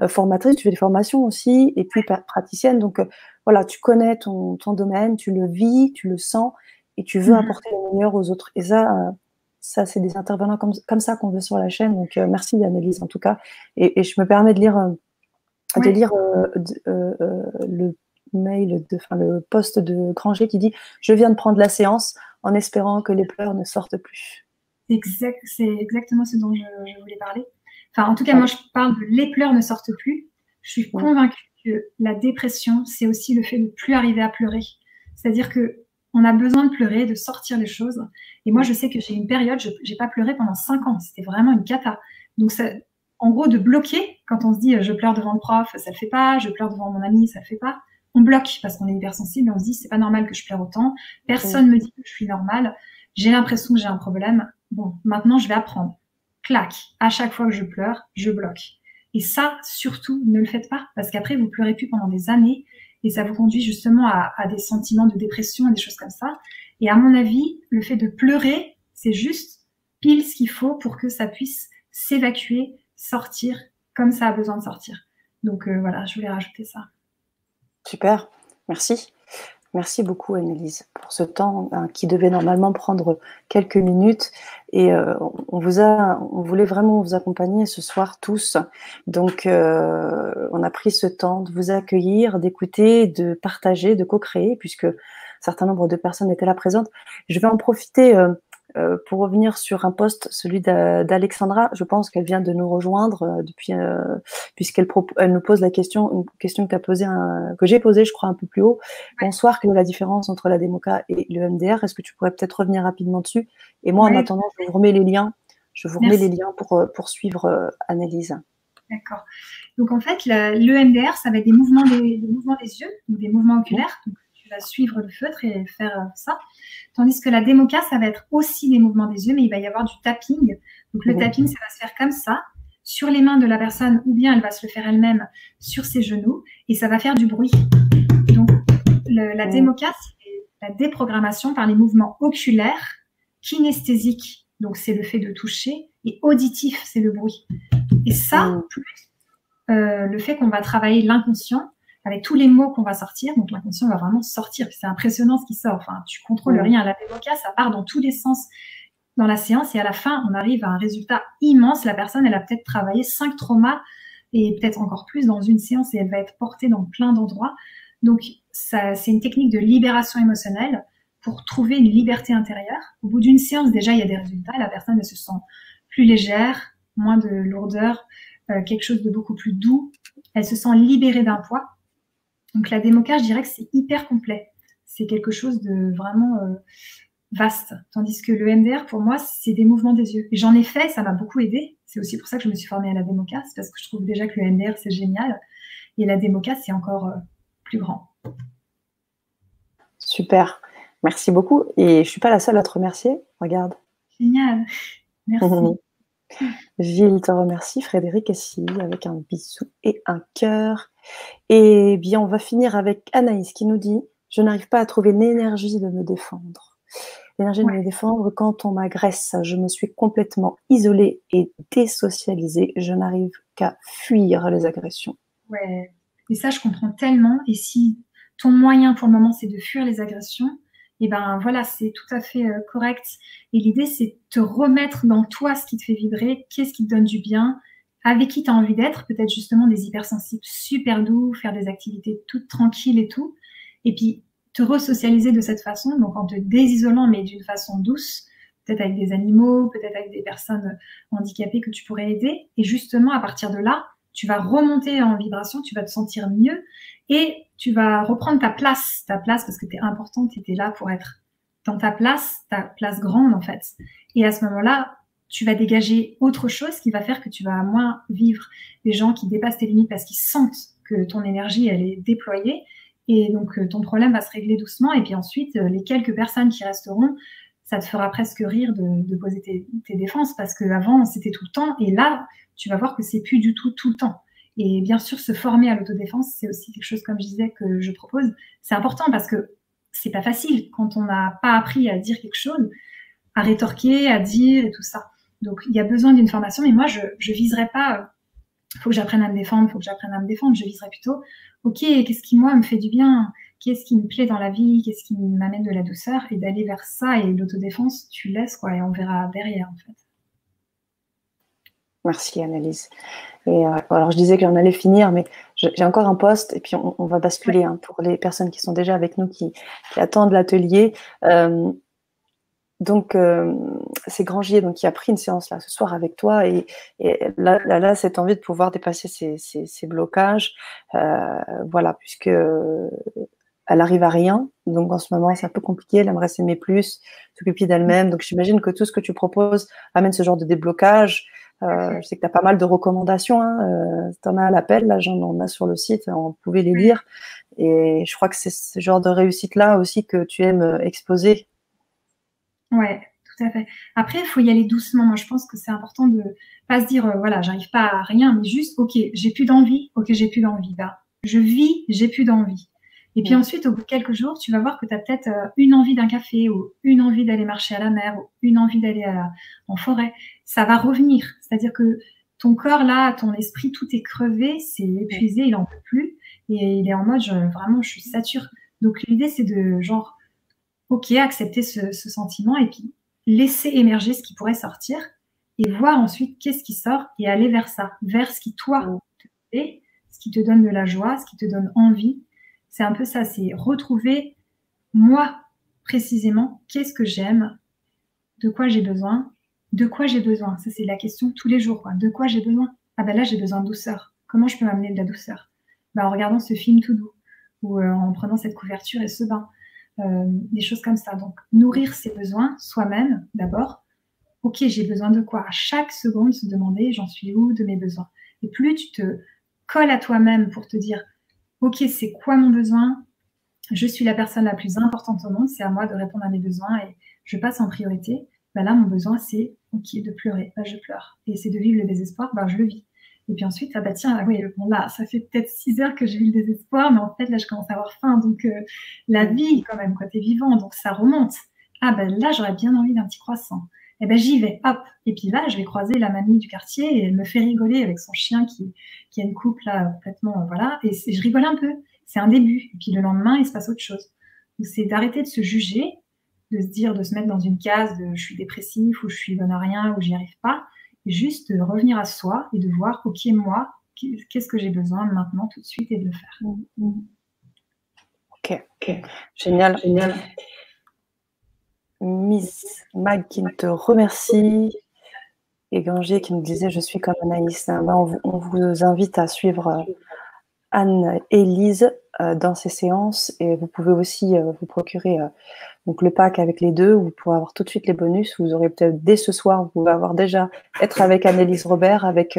formatrice, tu fais des formations aussi, et puis praticienne. Donc voilà, tu connais ton domaine, tu le vis, tu le sens, et tu veux apporter le meilleur aux autres. Et ça c'est des intervenants comme ça qu'on veut sur la chaîne. Donc merci Annelise en tout cas. Et je me permets de lire le post de Granger qui dit « Je viens de prendre la séance en espérant que les pleurs ne sortent plus. » C'est exactement ce dont je voulais parler. Enfin, en tout cas, moi, je parle de « les pleurs ne sortent plus ». Je suis convaincue que la dépression, c'est aussi le fait de ne plus arriver à pleurer. C'est-à-dire qu'on a besoin de pleurer, de sortir les choses. Et moi, je sais que j'ai une période, je n'ai pas pleuré pendant 5 ans. C'était vraiment une cata. Donc, en gros, de bloquer, quand on se dit « je pleure devant le prof, ça ne le fait pas, je pleure devant mon ami, ça ne le fait pas », on bloque parce qu'on est hypersensible et on se dit c'est pas normal que je pleure autant, personne me dit que je suis normale, j'ai l'impression que j'ai un problème, bon, maintenant je vais apprendre. Clac, à chaque fois que je pleure, je bloque. Et ça, surtout, ne le faites pas parce qu'après vous pleurez plus pendant des années et ça vous conduit justement à des sentiments de dépression et des choses comme ça. Et à mon avis, le fait de pleurer, c'est juste pile ce qu'il faut pour que ça puisse s'évacuer, sortir comme ça a besoin de sortir. Donc voilà, je voulais rajouter ça. Super, merci. Merci beaucoup Annelise pour ce temps qui devait normalement prendre quelques minutes et on voulait vraiment vous accompagner ce soir tous. Donc on a pris ce temps de vous accueillir, d'écouter, de partager, de co-créer puisque un certain nombre de personnes étaient là présentes. Je vais en profiter pour revenir sur un post, celui d'Alexandra. Je pense qu'elle vient de nous rejoindre puisqu'elle nous pose une question que j'ai posée, je crois, un peu plus haut. Bonsoir, quelle est la différence entre la DEMOCA et le MDR? Est-ce que tu pourrais peut-être revenir rapidement dessus? Et moi, en attendant, je vous remets les liens. Pour suivre Annelise. D'accord. Donc, en fait, le MDR, ça va être des mouvements des yeux, donc des mouvements oculaires. Donc, tu vas suivre le feutre et faire ça. Tandis que la DEMOCA, ça va être aussi des mouvements des yeux, mais il va y avoir du tapping. Donc, le tapping, ça va se faire comme ça, sur les mains de la personne, ou bien elle va se le faire elle-même sur ses genoux, et ça va faire du bruit. Donc, la DEMOCA, c'est la déprogrammation par les mouvements oculaires, kinesthésiques, donc c'est le fait de toucher, et auditif, c'est le bruit. Et ça, plus le fait qu'on va travailler l'inconscient, avec tous les mots qu'on va sortir, donc l'inconscient va vraiment sortir. C'est impressionnant ce qui sort. Enfin, tu contrôles rien. La DEMOCA, ça part dans tous les sens dans la séance et à la fin, on arrive à un résultat immense. La personne, elle a peut-être travaillé 5 traumas et peut-être encore plus dans une séance et elle va être portée dans plein d'endroits. Donc, c'est une technique de libération émotionnelle pour trouver une liberté intérieure. Au bout d'une séance, déjà, il y a des résultats. La personne, elle se sent plus légère, moins de lourdeur, quelque chose de beaucoup plus doux. elle se sent libérée d'un poids. Donc la démoca, je dirais que c'est hyper complet. C'est quelque chose de vraiment vaste. Tandis que le MDR, pour moi, c'est des mouvements des yeux. Et j'en ai fait, ça m'a beaucoup aidé. C'est aussi pour ça que je me suis formée à la démoca. C'est parce que je trouve déjà que le MDR, c'est génial. Et la démoca, c'est encore plus grand. Super. Merci beaucoup. Et je ne suis pas la seule à te remercier. Regarde. Génial. Merci. Gilles te remercie, Frédéric aussi, avec un bisou et un cœur. Et bien, on va finir avec Anaïs qui nous dit « Je n'arrive pas à trouver l'énergie de me défendre. L'énergie de me défendre quand on m'agresse. Je me suis complètement isolée et désocialisée. Je n'arrive qu'à fuir les agressions. » Ouais. Et ça, je comprends tellement. Et si ton moyen pour le moment, c'est de fuir les agressions, et ben voilà, c'est tout à fait correct. Et l'idée, c'est de te remettre dans toi ce qui te fait vibrer, qu'est-ce qui te donne du bien, avec qui tu as envie d'être, peut-être justement des hypersensibles super doux, faire des activités toutes tranquilles et tout. Et puis, te resocialiser de cette façon, donc en te désisolant, mais d'une façon douce, peut-être avec des animaux, peut-être avec des personnes handicapées que tu pourrais aider. Et justement, à partir de là, tu vas remonter en vibration, tu vas te sentir mieux et tu vas reprendre ta place parce que tu es importante, tu étais là pour être dans ta place grande en fait. Et à ce moment-là, tu vas dégager autre chose qui va faire que tu vas moins vivre des gens qui dépassent tes limites parce qu'ils sentent que ton énergie, elle est déployée. Et donc, ton problème va se régler doucement. Et puis ensuite, les quelques personnes qui resteront, ça te fera presque rire de poser tes défenses parce qu'avant, c'était tout le temps. Et là, tu vas voir que c'est plus du tout le temps. Et bien sûr, se former à l'autodéfense, c'est aussi quelque chose, comme je disais, que je propose. C'est important parce que c'est pas facile quand on n'a pas appris à dire quelque chose, à rétorquer, à dire et tout ça. Donc, il y a besoin d'une formation. Mais moi, je viserais pas, faut que j'apprenne à me défendre, faut que j'apprenne à me défendre. Je viserais plutôt, ok, qu'est-ce qui, moi, me fait du bien? Qu'est-ce qui me plaît dans la vie? Qu'est-ce qui m'amène de la douceur? Et d'aller vers ça. Et l'autodéfense, tu laisses, quoi, et on verra derrière, en fait. Merci, Annelise. Et alors, je disais que j'en allais finir, mais j'ai encore un poste, et puis on va basculer pour les personnes qui sont déjà avec nous, qui attendent l'atelier. Donc, c'est Grangier donc, qui a pris une séance là ce soir avec toi, et là, cette envie de pouvoir dépasser ces blocages, voilà, puisque elle arrive à rien, donc en ce moment c'est un peu compliqué, elle aimerait s'aimer plus, s'occuper d'elle-même, donc j'imagine que tout ce que tu proposes amène ce genre de déblocage. Je sais que tu as pas mal de recommandations, hein, tu en as à l'appel, là j'en ai sur le site, on pouvait les lire, et je crois que c'est ce genre de réussite-là aussi que tu aimes exposer. Ouais, tout à fait. Après, il faut y aller doucement. Moi, je pense que c'est important de pas se dire, voilà, j'arrive pas à rien, mais juste, ok, j'ai plus d'envie, ok, j'ai plus d'envie. Bah, je vis, j'ai plus d'envie. Et puis ensuite, au bout de quelques jours, tu vas voir que tu as peut-être une envie d'un café, ou une envie d'aller marcher à la mer, ou une envie d'aller en forêt. Ça va revenir. C'est-à-dire que ton corps, là, ton esprit, tout est crevé, c'est épuisé, il en peut plus. Et il est en mode, vraiment, je suis saturée. Donc, l'idée, c'est de, genre, ok, accepter ce sentiment et puis laisser émerger ce qui pourrait sortir et voir ensuite qu'est-ce qui sort et aller vers ça, vers ce qui, toi, te plaît, ce qui te donne de la joie, ce qui te donne envie. C'est un peu ça, c'est retrouver moi, précisément, qu'est-ce que j'aime, de quoi j'ai besoin, de quoi j'ai besoin. Ça, c'est la question tous les jours, quoi. De quoi j'ai besoin? Ah ben là, j'ai besoin de douceur. Comment je peux m'amener de la douceur? Ben, en regardant ce film tout doux ou en prenant cette couverture et ce bain. Des choses comme ça. Donc, nourrir ses besoins soi-même d'abord. Ok, j'ai besoin de quoi? À chaque seconde, se demander, j'en suis où de mes besoins? Et plus tu te colles à toi-même pour te dire, ok, c'est quoi mon besoin? Je suis la personne la plus importante au monde, c'est à moi de répondre à mes besoins et je passe en priorité. Ben là, mon besoin, c'est ok de pleurer. Ben, je pleure. Et c'est de vivre le désespoir, ben, je le vis. Et puis ensuite, ah bah tiens, ah oui, bon là, ça fait peut-être 6 heures que j'ai eu le désespoir, mais en fait, là, je commence à avoir faim. Donc, la vie, quand même, quand t'es vivant, donc ça remonte. Ah ben là, j'aurais bien envie d'un petit croissant. Et ben j'y vais, hop. Et puis là, je vais croiser la mamie du quartier et elle me fait rigoler avec son chien qui a une coupe là, complètement, voilà. Et je rigole un peu. C'est un début. Et puis le lendemain, il se passe autre chose. Donc, c'est d'arrêter de se juger, de se dire, de se mettre dans une case de je suis dépressif ou je suis bonne à rien ou j'y arrive pas. Et juste de revenir à soi et de voir, ok, moi, qu'est-ce que j'ai besoin maintenant, tout de suite, et de le faire. Ok. Génial. Miss Mag qui te remercie et Granger qui nous disait je suis comme Anaïs. Ben, on vous invite à suivre Anne-Élise dans ces séances, et vous pouvez aussi vous procurer donc le pack avec les deux, vous pourrez avoir tout de suite les bonus. Vous aurez peut-être dès ce soir, vous pouvez avoir déjà être avec Anne-Élise Robert avec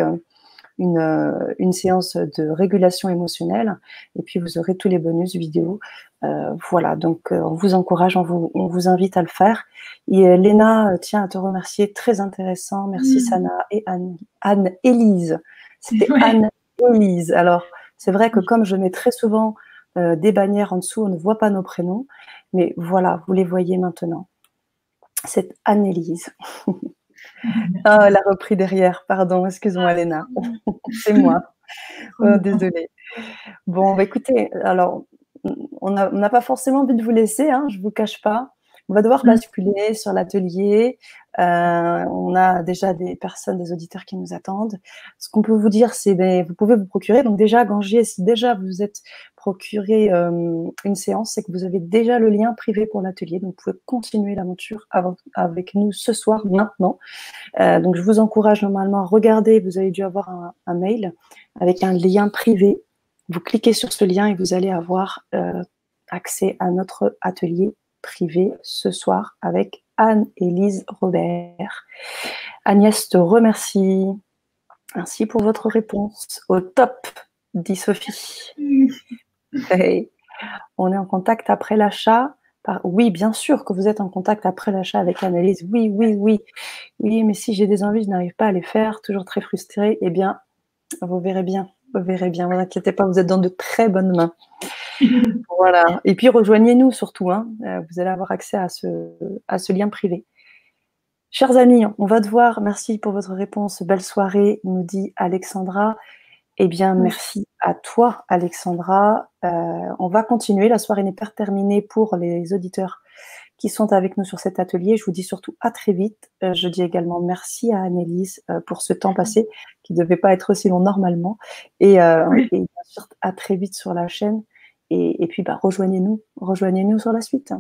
une séance de régulation émotionnelle, et puis vous aurez tous les bonus vidéo. Voilà, donc on vous encourage, on vous invite à le faire. Et Léna tient à te remercier, très intéressant. Merci Sana et Anne-Élise. C'était Ouais. Anne-Élise. Alors, c'est vrai que comme je mets très souvent des bannières en dessous, on ne voit pas nos prénoms, mais voilà, vous les voyez maintenant. C'est Anne-Élise. Ah, elle a repris derrière, pardon, excuse-moi Léna. C'est moi. Désolée. Bon, bah, écoutez, alors, on n'a pas forcément envie de vous laisser, hein, je ne vous cache pas. On va devoir basculer sur l'atelier. On a déjà des personnes, des auditeurs qui nous attendent. Ce qu'on peut vous dire, c'est que vous pouvez vous procurer. Donc déjà, Gangier, si déjà vous êtes procuré une séance, c'est que vous avez déjà le lien privé pour l'atelier. Donc vous pouvez continuer l'aventure avec nous ce soir, maintenant. Donc je vous encourage normalement à regarder. Vous avez dû avoir un mail avec un lien privé. Vous cliquez sur ce lien et vous allez avoir accès à notre atelier privé ce soir avec Anne-Élise Robert. Agnès te remercie. Merci pour votre réponse. Au top, dit Sophie. Hey. On est en contact après l'achat. Oui, bien sûr que vous êtes en contact après l'achat avec Anne-Élise. Oui, oui, oui. Oui, mais si j'ai des envies, je n'arrive pas à les faire, toujours très frustrée, eh bien, vous verrez bien. Vous verrez bien, ne vous inquiétez pas, vous êtes dans de très bonnes mains. Voilà. Et puis rejoignez-nous surtout, hein. Vous allez avoir accès à ce lien privé. Chers amis, on va devoir, merci pour votre réponse, belle soirée, nous dit Alexandra. Eh bien, merci à toi, Alexandra. On va continuer, la soirée n'est pas terminée pour les auditeurs qui sont avec nous sur cet atelier. Je vous dis surtout à très vite. Je dis également merci à Annelise pour ce temps passé qui ne devait pas être aussi long normalement. Et bien sûr, à très vite sur la chaîne. Et puis, bah, rejoignez-nous sur la suite.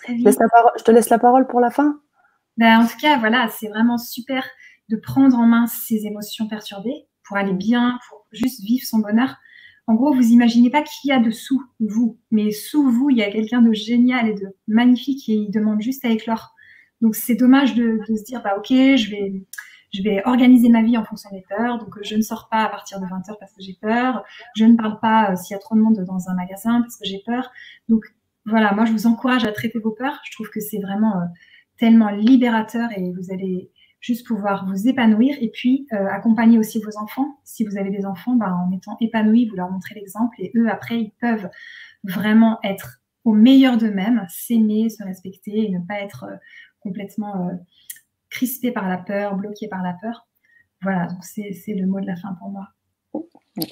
Je te laisse la parole pour la fin. Ben, en tout cas, voilà, c'est vraiment super de prendre en main ses émotions perturbées pour aller bien, pour juste vivre son bonheur. En gros, vous imaginez pas qu'il y a dessous vous, mais sous vous, il y a quelqu'un de génial et de magnifique et il demande juste à éclore. Donc, c'est dommage de se dire, bah, ok, je vais organiser ma vie en fonction des peurs. Donc, je ne sors pas à partir de 20h parce que j'ai peur. Je ne parle pas s'il y a trop de monde dans un magasin parce que j'ai peur. Donc, voilà, moi, je vous encourage à traiter vos peurs. Je trouve que c'est vraiment tellement libérateur et vous allez juste pouvoir vous épanouir et puis accompagner aussi vos enfants. Si vous avez des enfants, ben, en étant épanouis, vous leur montrez l'exemple et eux, après, ils peuvent vraiment être au meilleur d'eux-mêmes, s'aimer, se respecter et ne pas être complètement crispés par la peur, bloqués par la peur. Voilà, donc c'est le mot de la fin pour moi.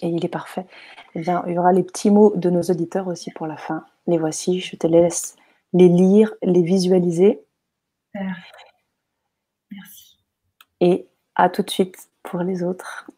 Et il est parfait. Eh bien, il y aura les petits mots de nos auditeurs aussi pour la fin. Les voici, je te laisse les lire, les visualiser. Merci. Et à tout de suite pour les autres.